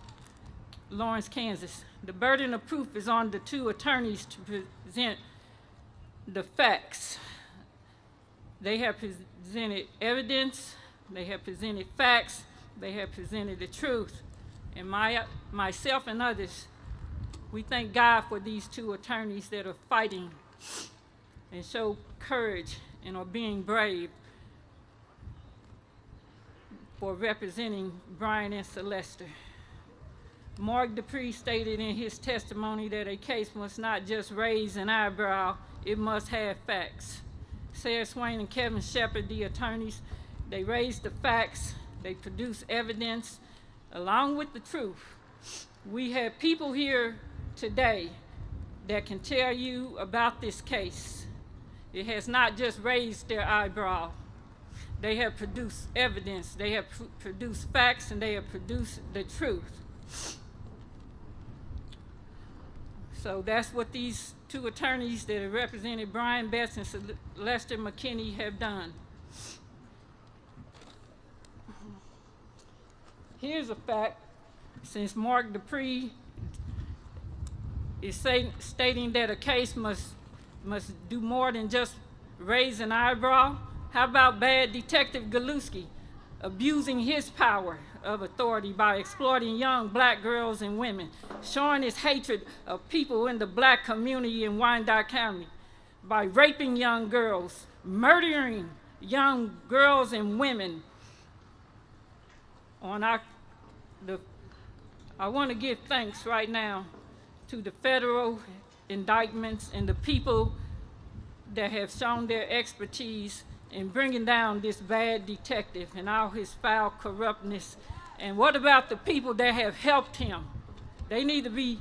The burden of proof is on the two attorneys to present the facts. They have presented evidence, they have presented facts, they have presented the truth. And myself and others, we thank God for these two attorneys that are fighting and show courage and are being brave for representing Brian and Celeste. Mark Dupree stated in his testimony that a case must not just raise an eyebrow, it must have facts. Sarah Swain and Kevin Shepard, the attorneys, they raised the facts, they produced evidence, along with the truth. We have people here today that can tell you about this case. It has not just raised their eyebrow. They have produced evidence, they have produced facts, and they have produced the truth. So that's what these two attorneys that have represented Brian Betts and Celeste McKinney have done. Here's a fact. Since Mark Dupree is stating that a case must do more than just raise an eyebrow, how about bad Detective Golubski abusing his power of authority by exploiting young black girls and women, showing his hatred of people in the black community in Wyandotte County, by raping young girls, murdering young girls and women. I want to give thanks right now to the federal indictments and the people that have shown their expertise in bringing down this bad detective and all his foul corruptness. And what about the people that have helped him? They need to be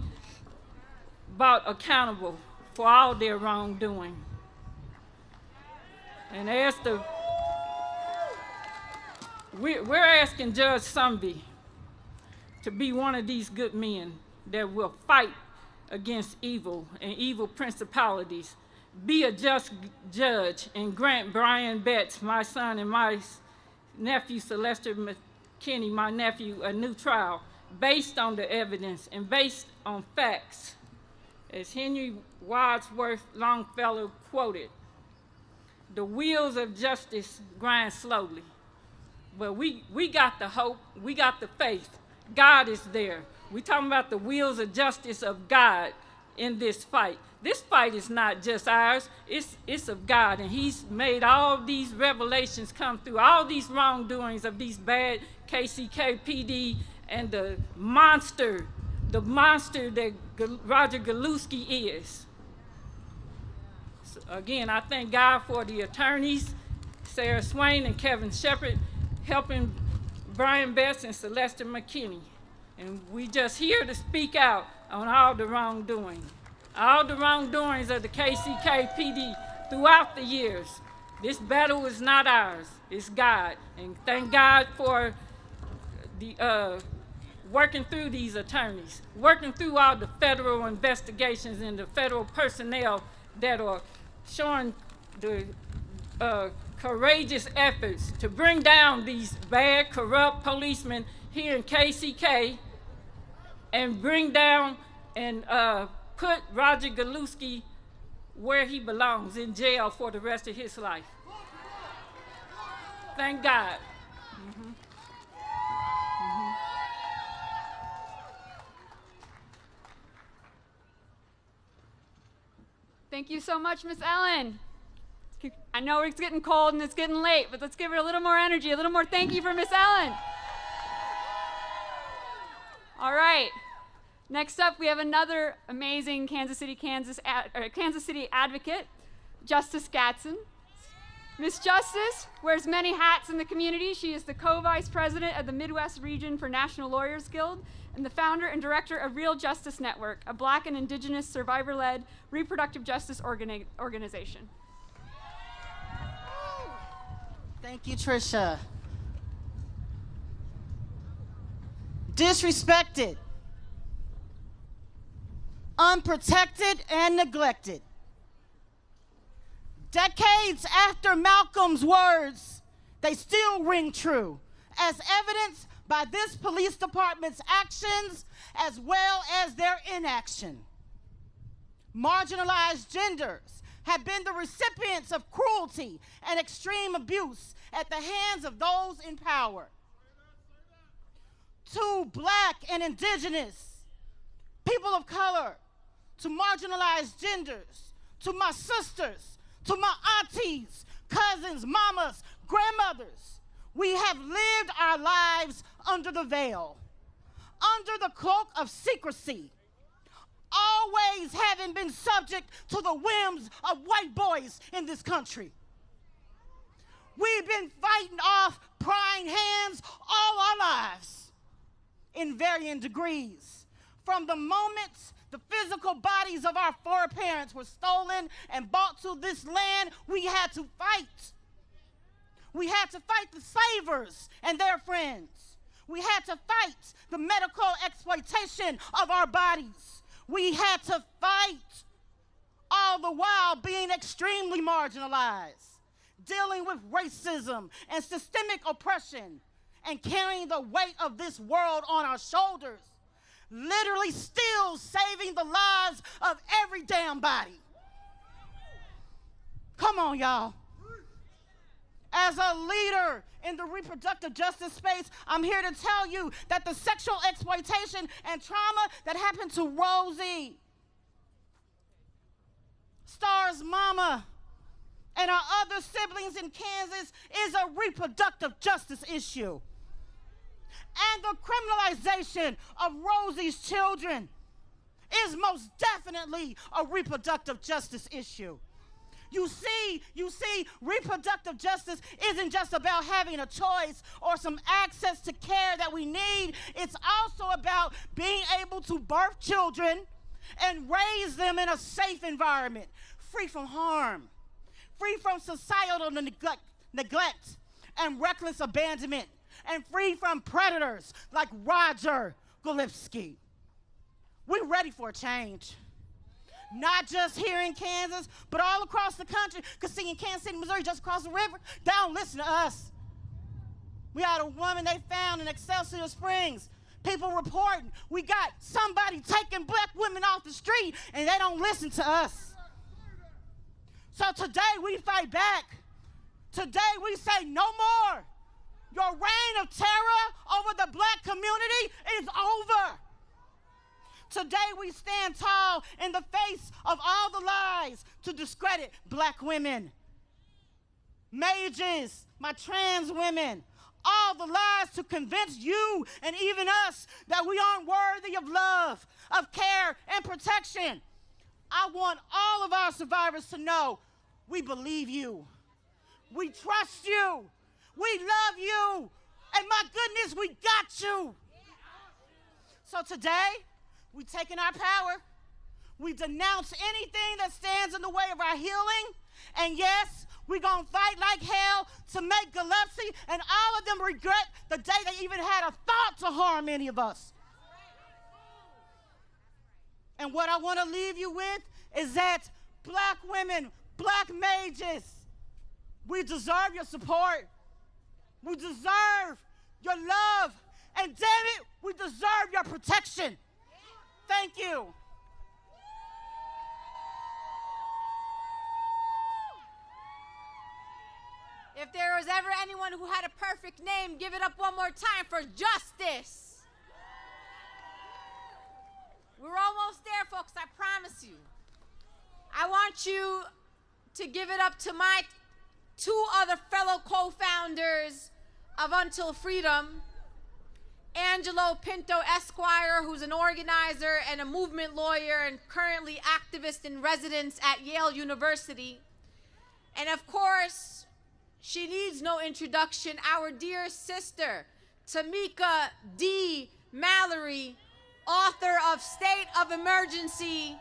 brought accountable for all their wrongdoing. And as we're asking Judge Sumby to be one of these good men that will fight against evil and evil principalities, be a just judge, and grant Brian Betts, my son, and my nephew, Sylvester McKinney, my nephew, a new trial based on the evidence and based on facts. As Henry Wadsworth Longfellow quoted, the wheels of justice grind slowly, but we got the hope, we got the faith. God is there. We're talking about the wheels of justice of God in this fight. This fight is not just ours, it's of God, and he's made all these revelations come through, all these wrongdoings of these bad KCKPD and the monster that Roger Golubski is. So again, I thank God for the attorneys, Sarah Swain and Kevin Shepard, helping Brian Betts and Sylvester McKinney. And we just here to speak out on all the wrongdoing. All the wrongdoings of the KCKPD throughout the years. This battle is not ours, it's God. And thank God for the working through these attorneys, working through all the federal investigations and the federal personnel that are showing the courageous efforts to bring down these bad, corrupt policemen here in KCK and bring down and put Roger Golubski where he belongs, in jail for the rest of his life. Thank God.
Thank you so much, Miss Ellen. I know it's getting cold and it's getting late, but let's give her a little more energy, a little more thank you for Miss Ellen. All right. Next up, we have another amazing Kansas City advocate, Justice Gadsden. Miss Justice wears many hats in the community. She is the co-vice president of the Midwest Region for National Lawyers Guild and the founder and director of Real Justice Network, a Black and Indigenous survivor-led reproductive justice organization.
Thank you, Tricia. Disrespected, unprotected, and neglected. Decades after Malcolm's words, they still ring true, as evidenced by this police department's actions as well as their inaction. Marginalized genders have been the recipients of cruelty and extreme abuse at the hands of those in power. To Black and Indigenous, people of color, to marginalized genders, to my sisters, to my aunties, cousins, mamas, grandmothers, we have lived our lives under the veil, under the cloak of secrecy, always having been subject to the whims of white boys in this country. We've been fighting off prying hands all our lives in varying degrees. From the moments the physical bodies of our foreparents were stolen and brought to this land, we had to fight. We had to fight the slavers and their friends. We had to fight the medical exploitation of our bodies. We had to fight, all the while being extremely marginalized, dealing with racism and systemic oppression, and carrying the weight of this world on our shoulders, literally still saving the lives of every damn body. Come on, y'all. As a leader in the reproductive justice space, I'm here to tell you that the sexual exploitation and trauma that happened to Rosie, Star's mama, and our other siblings in Kansas is a reproductive justice issue. And the criminalization of Rosie's children is most definitely a reproductive justice issue. You see, reproductive justice isn't just about having a choice or some access to care that we need. It's also about being able to birth children and raise them in a safe environment, free from harm, free from societal neglect and reckless abandonment, and free from predators like Roger Golubski. We're ready for a change. Not just here in Kansas, but all across the country. Because see, in Kansas City, Missouri, just across the river, they don't listen to us. We had a woman they found in Excelsior Springs. People reporting, we got somebody taking black women off the street, and they don't listen to us. So today we fight back. Today we say no more. Your reign of terror over the black community is over. Today we stand tall in the face of all the lies to discredit black women, mages, my trans women, all the lies to convince you and even us that we aren't worthy of love, of care, and protection. I want all of our survivors to know we believe you. We trust you. We love you. And my goodness, we got you. So today, we taking our power. We denounce anything that stands in the way of our healing. And yes, we're going to fight like hell to make Golubski and all of them regret the day they even had a thought to harm any of us. And what I want to leave you with is that black women, black mages, we deserve your support. We deserve your love. And damn it, we deserve your protection. Thank you.
If there was ever anyone who had a perfect name, give it up one more time for justice. We're almost there, folks, I promise you. I want you to give it up to my two other fellow co-founders of Until Freedom, Angelo Pinto Esquire, who's an organizer and a movement lawyer and currently activist in residence at Yale University. And of course, she needs no introduction, our dear sister, Tamika D. Mallory, author of State of Emergency,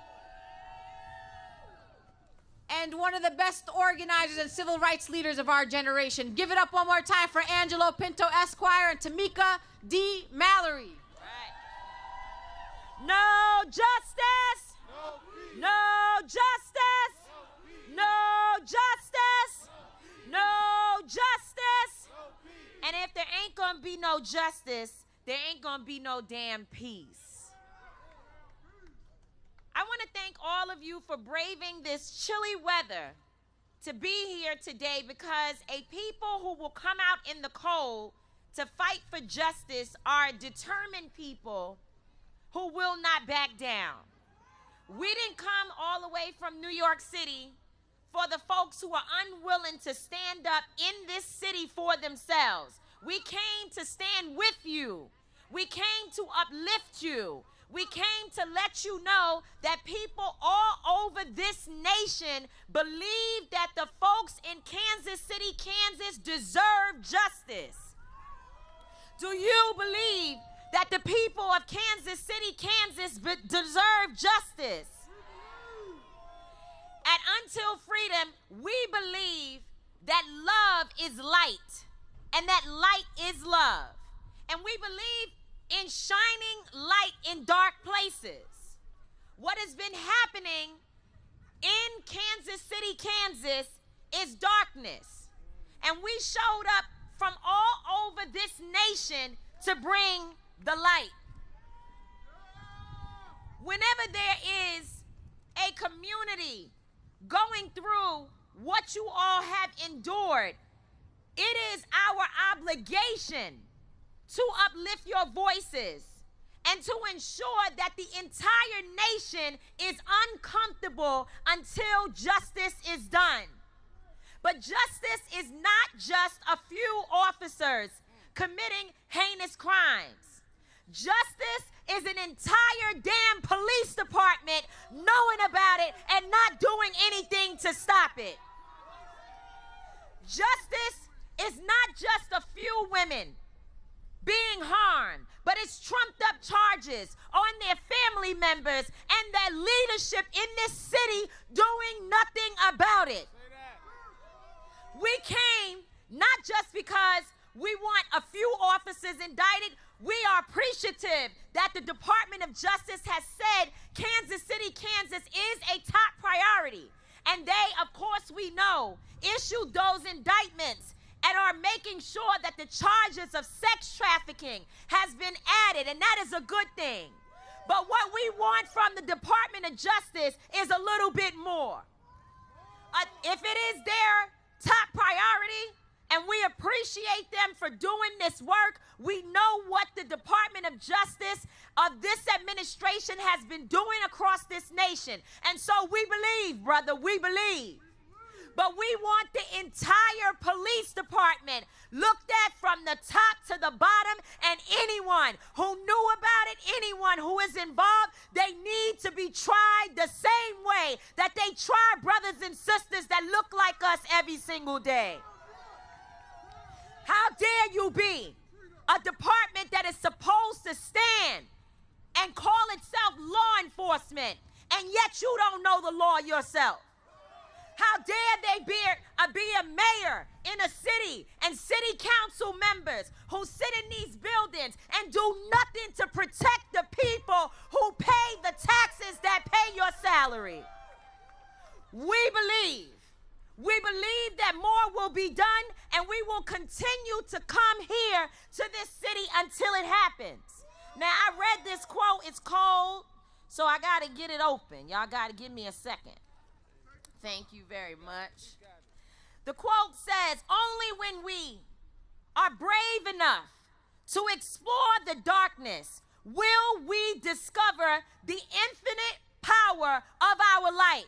and one of the best organizers and civil rights leaders of our generation. Give it up one more time for Angelo Pinto Esquire and Tamika D. Mallory.
Right. No justice! No justice! No justice! No justice! And if there ain't gonna be no justice, there ain't gonna be no damn peace. I want to thank all of you for braving this chilly weather to be here today, because a people who will come out in the cold to fight for justice are determined people who will not back down. We didn't come all the way from New York City for the folks who are unwilling to stand up in this city for themselves. We came to stand with you. We came to uplift you. We came to let you know that people all over this nation believe that the folks in Kansas City, Kansas deserve justice. Do you believe that the people of Kansas City, Kansas deserve justice? At Until Freedom, we believe that love is light and that light is love. And we believe in shining light in dark places. What has been happening in Kansas City, Kansas is darkness. And we showed up from all over this nation to bring the light. Whenever there is a community going through what you all have endured, it is our obligation to uplift your voices and to ensure that the entire nation is uncomfortable until justice is done. But justice is not just a few officers committing heinous crimes. Justice is an entire damn police department knowing about it and not doing anything to stop it. Justice is not just a few women being harmed, but it's trumped up charges on their family members and their leadership in this city doing nothing about it. We came not just because we want a few officers indicted. We are appreciative that the Department of Justice has said Kansas City, Kansas is a top priority. And they, of course, we know, issued those indictments and are making sure that the charges of sex trafficking has been added, and that is a good thing. But what we want from the Department of Justice is a little bit more. If it is their top priority, and we appreciate them for doing this work, we know what the Department of Justice of this administration has been doing across this nation. And so we believe, brother, we believe. But we want the entire police department looked at from the top to the bottom, and anyone who knew about it, anyone who is involved, they need to be tried the same way that they try brothers and sisters that look like us every single day. How dare you be a department that is supposed to stand and call itself law enforcement, and yet you don't know the law yourself? How dare they be a mayor in a city and city council members who sit in these buildings and do nothing to protect the people who pay the taxes that pay your salary? We believe that more will be done, and we will continue to come here to this city until it happens. Now, I read this quote. It's cold, so I got to get it open. Y'all got to give me a second. Thank you very much. The quote says, "Only when we are brave enough to explore the darkness will we discover the infinite power of our light."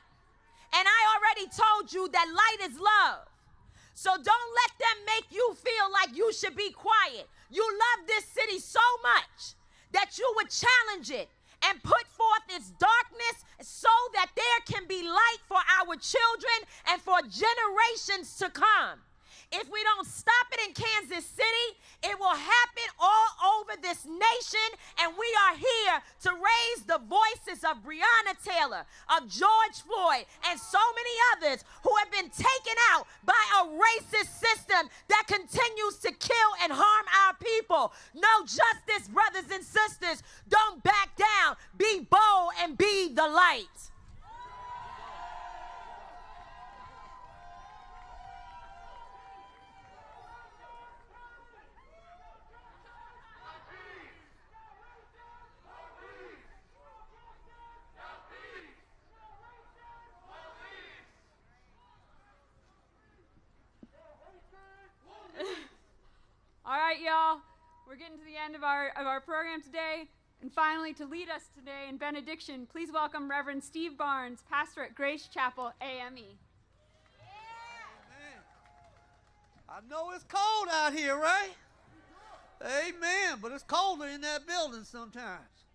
And I already told you that light is love. So don't let them make you feel like you should be quiet. You love this city so much that you would challenge it and put forth its darkness so that there can be light for our children and for generations to come. If we don't stop it in Kansas City, it will happen all over this nation, and we are here to raise the voices of Breonna Taylor, of George Floyd, and so many others who have been taken out by a racist system that continues to kill and harm our people. No justice, brothers and sisters. Don't back down. Be bold and be the light.
All right, y'all, we're getting to the end of our program today. And finally, to lead us today in benediction, please welcome Reverend Steve Barnes, pastor at Grace Chapel, AME.
I know it's cold out here, right? Amen, but it's colder in that building sometimes.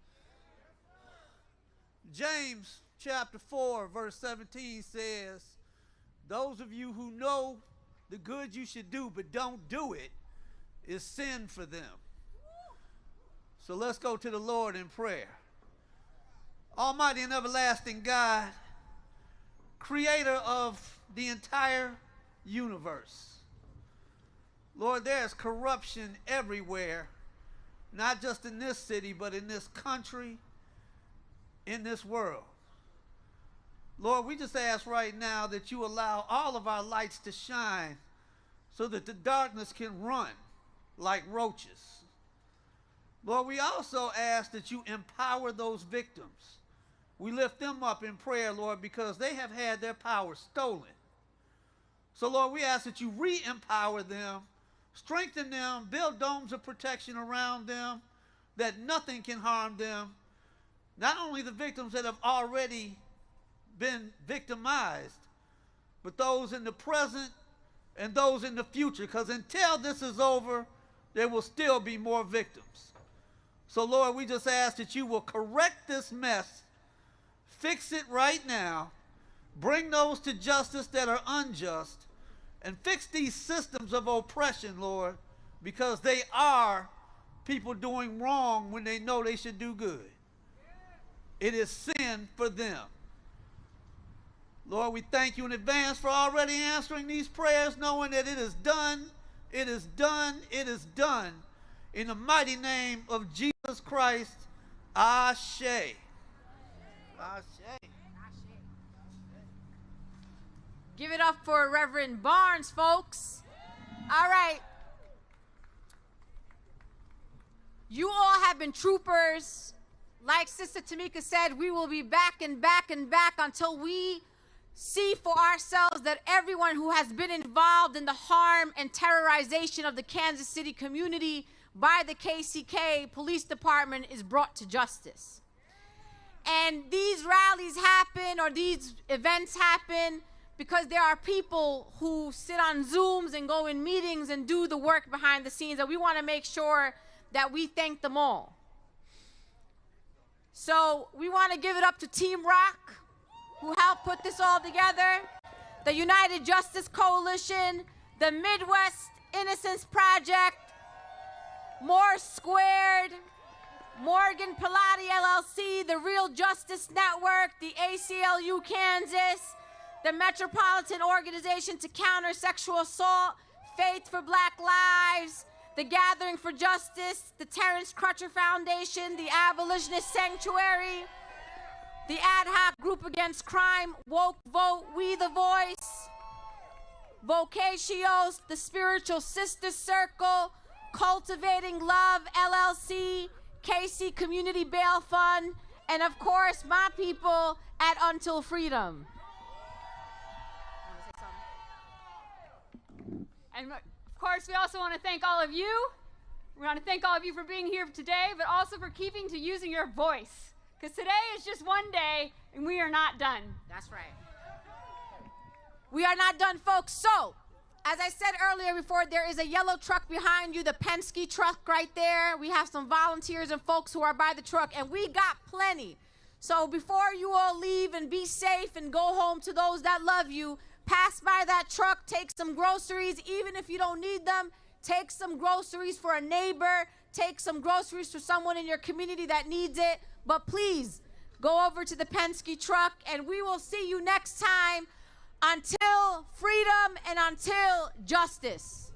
James chapter 4, verse 17 says, "Those of you who know the good you should do but don't do it is sin for them." So let's go to the Lord in prayer. Almighty and everlasting God, creator of the entire universe. Lord, there's corruption everywhere, not just in this city, but in this country, in this world. Lord, we just ask right now that you allow all of our lights to shine so that the darkness can run like roaches. Lord, we also ask that you empower those victims. We lift them up in prayer, Lord, because they have had their power stolen. So, Lord, we ask that you re-empower them, strengthen them, build domes of protection around them, that nothing can harm them. Not only the victims that have already been victimized, but those in the present and those in the future, because until this is over, there will still be more victims. So, Lord, we just ask that you will correct this mess, fix it right now, bring those to justice that are unjust, and fix these systems of oppression, Lord, because they are people doing wrong when they know they should do good. It is sin for them. Lord, we thank you in advance for already answering these prayers, knowing that it is done, it is done, it is done. In the mighty name of Jesus Christ, Ashe. Ashe.
Give it up for Reverend Barnes, folks. All right. You all have been troopers. Like Sister Tamika said, we will be back and back and back until we see for ourselves that everyone who has been involved in the harm and terrorization of the Kansas City community by the KCK Police Department is brought to justice. And these rallies happen, or these events happen, because there are people who sit on Zooms and go in meetings and do the work behind the scenes, and we want to make sure that we thank them all. So we want to give it up to Team Rock, who helped put this all together, the United Justice Coalition, the Midwest Innocence Project, More Squared, Morgan Pilati LLC, the Real Justice Network, the ACLU Kansas, the Metropolitan Organization to Counter Sexual Assault, Faith for Black Lives, the Gathering for Justice, the Terrence Crutcher Foundation, the Abolitionist Sanctuary, the Ad Hoc Group Against Crime, Woke Vote, We the Voice, Vocatios, the Spiritual Sister Circle, Cultivating Love LLC, KC Community Bail Fund, and of course, my people at Until Freedom.
And of course, we also want to thank all of you. We want to thank all of you for being here today, but also for keeping to using your voice. Because today is just one day, and we are not done.
That's right. We are not done, folks. So, as I said earlier before, there is a yellow truck behind you, the Penske truck right there. We have some volunteers and folks who are by the truck, and we got plenty. So before you all leave and be safe and go home to those that love you, pass by that truck, take some groceries, even if you don't need them. Take some groceries for a neighbor. Take some groceries for someone in your community that needs it. But please, go over to the Penske truck, and we will see you next time. Until freedom and until justice.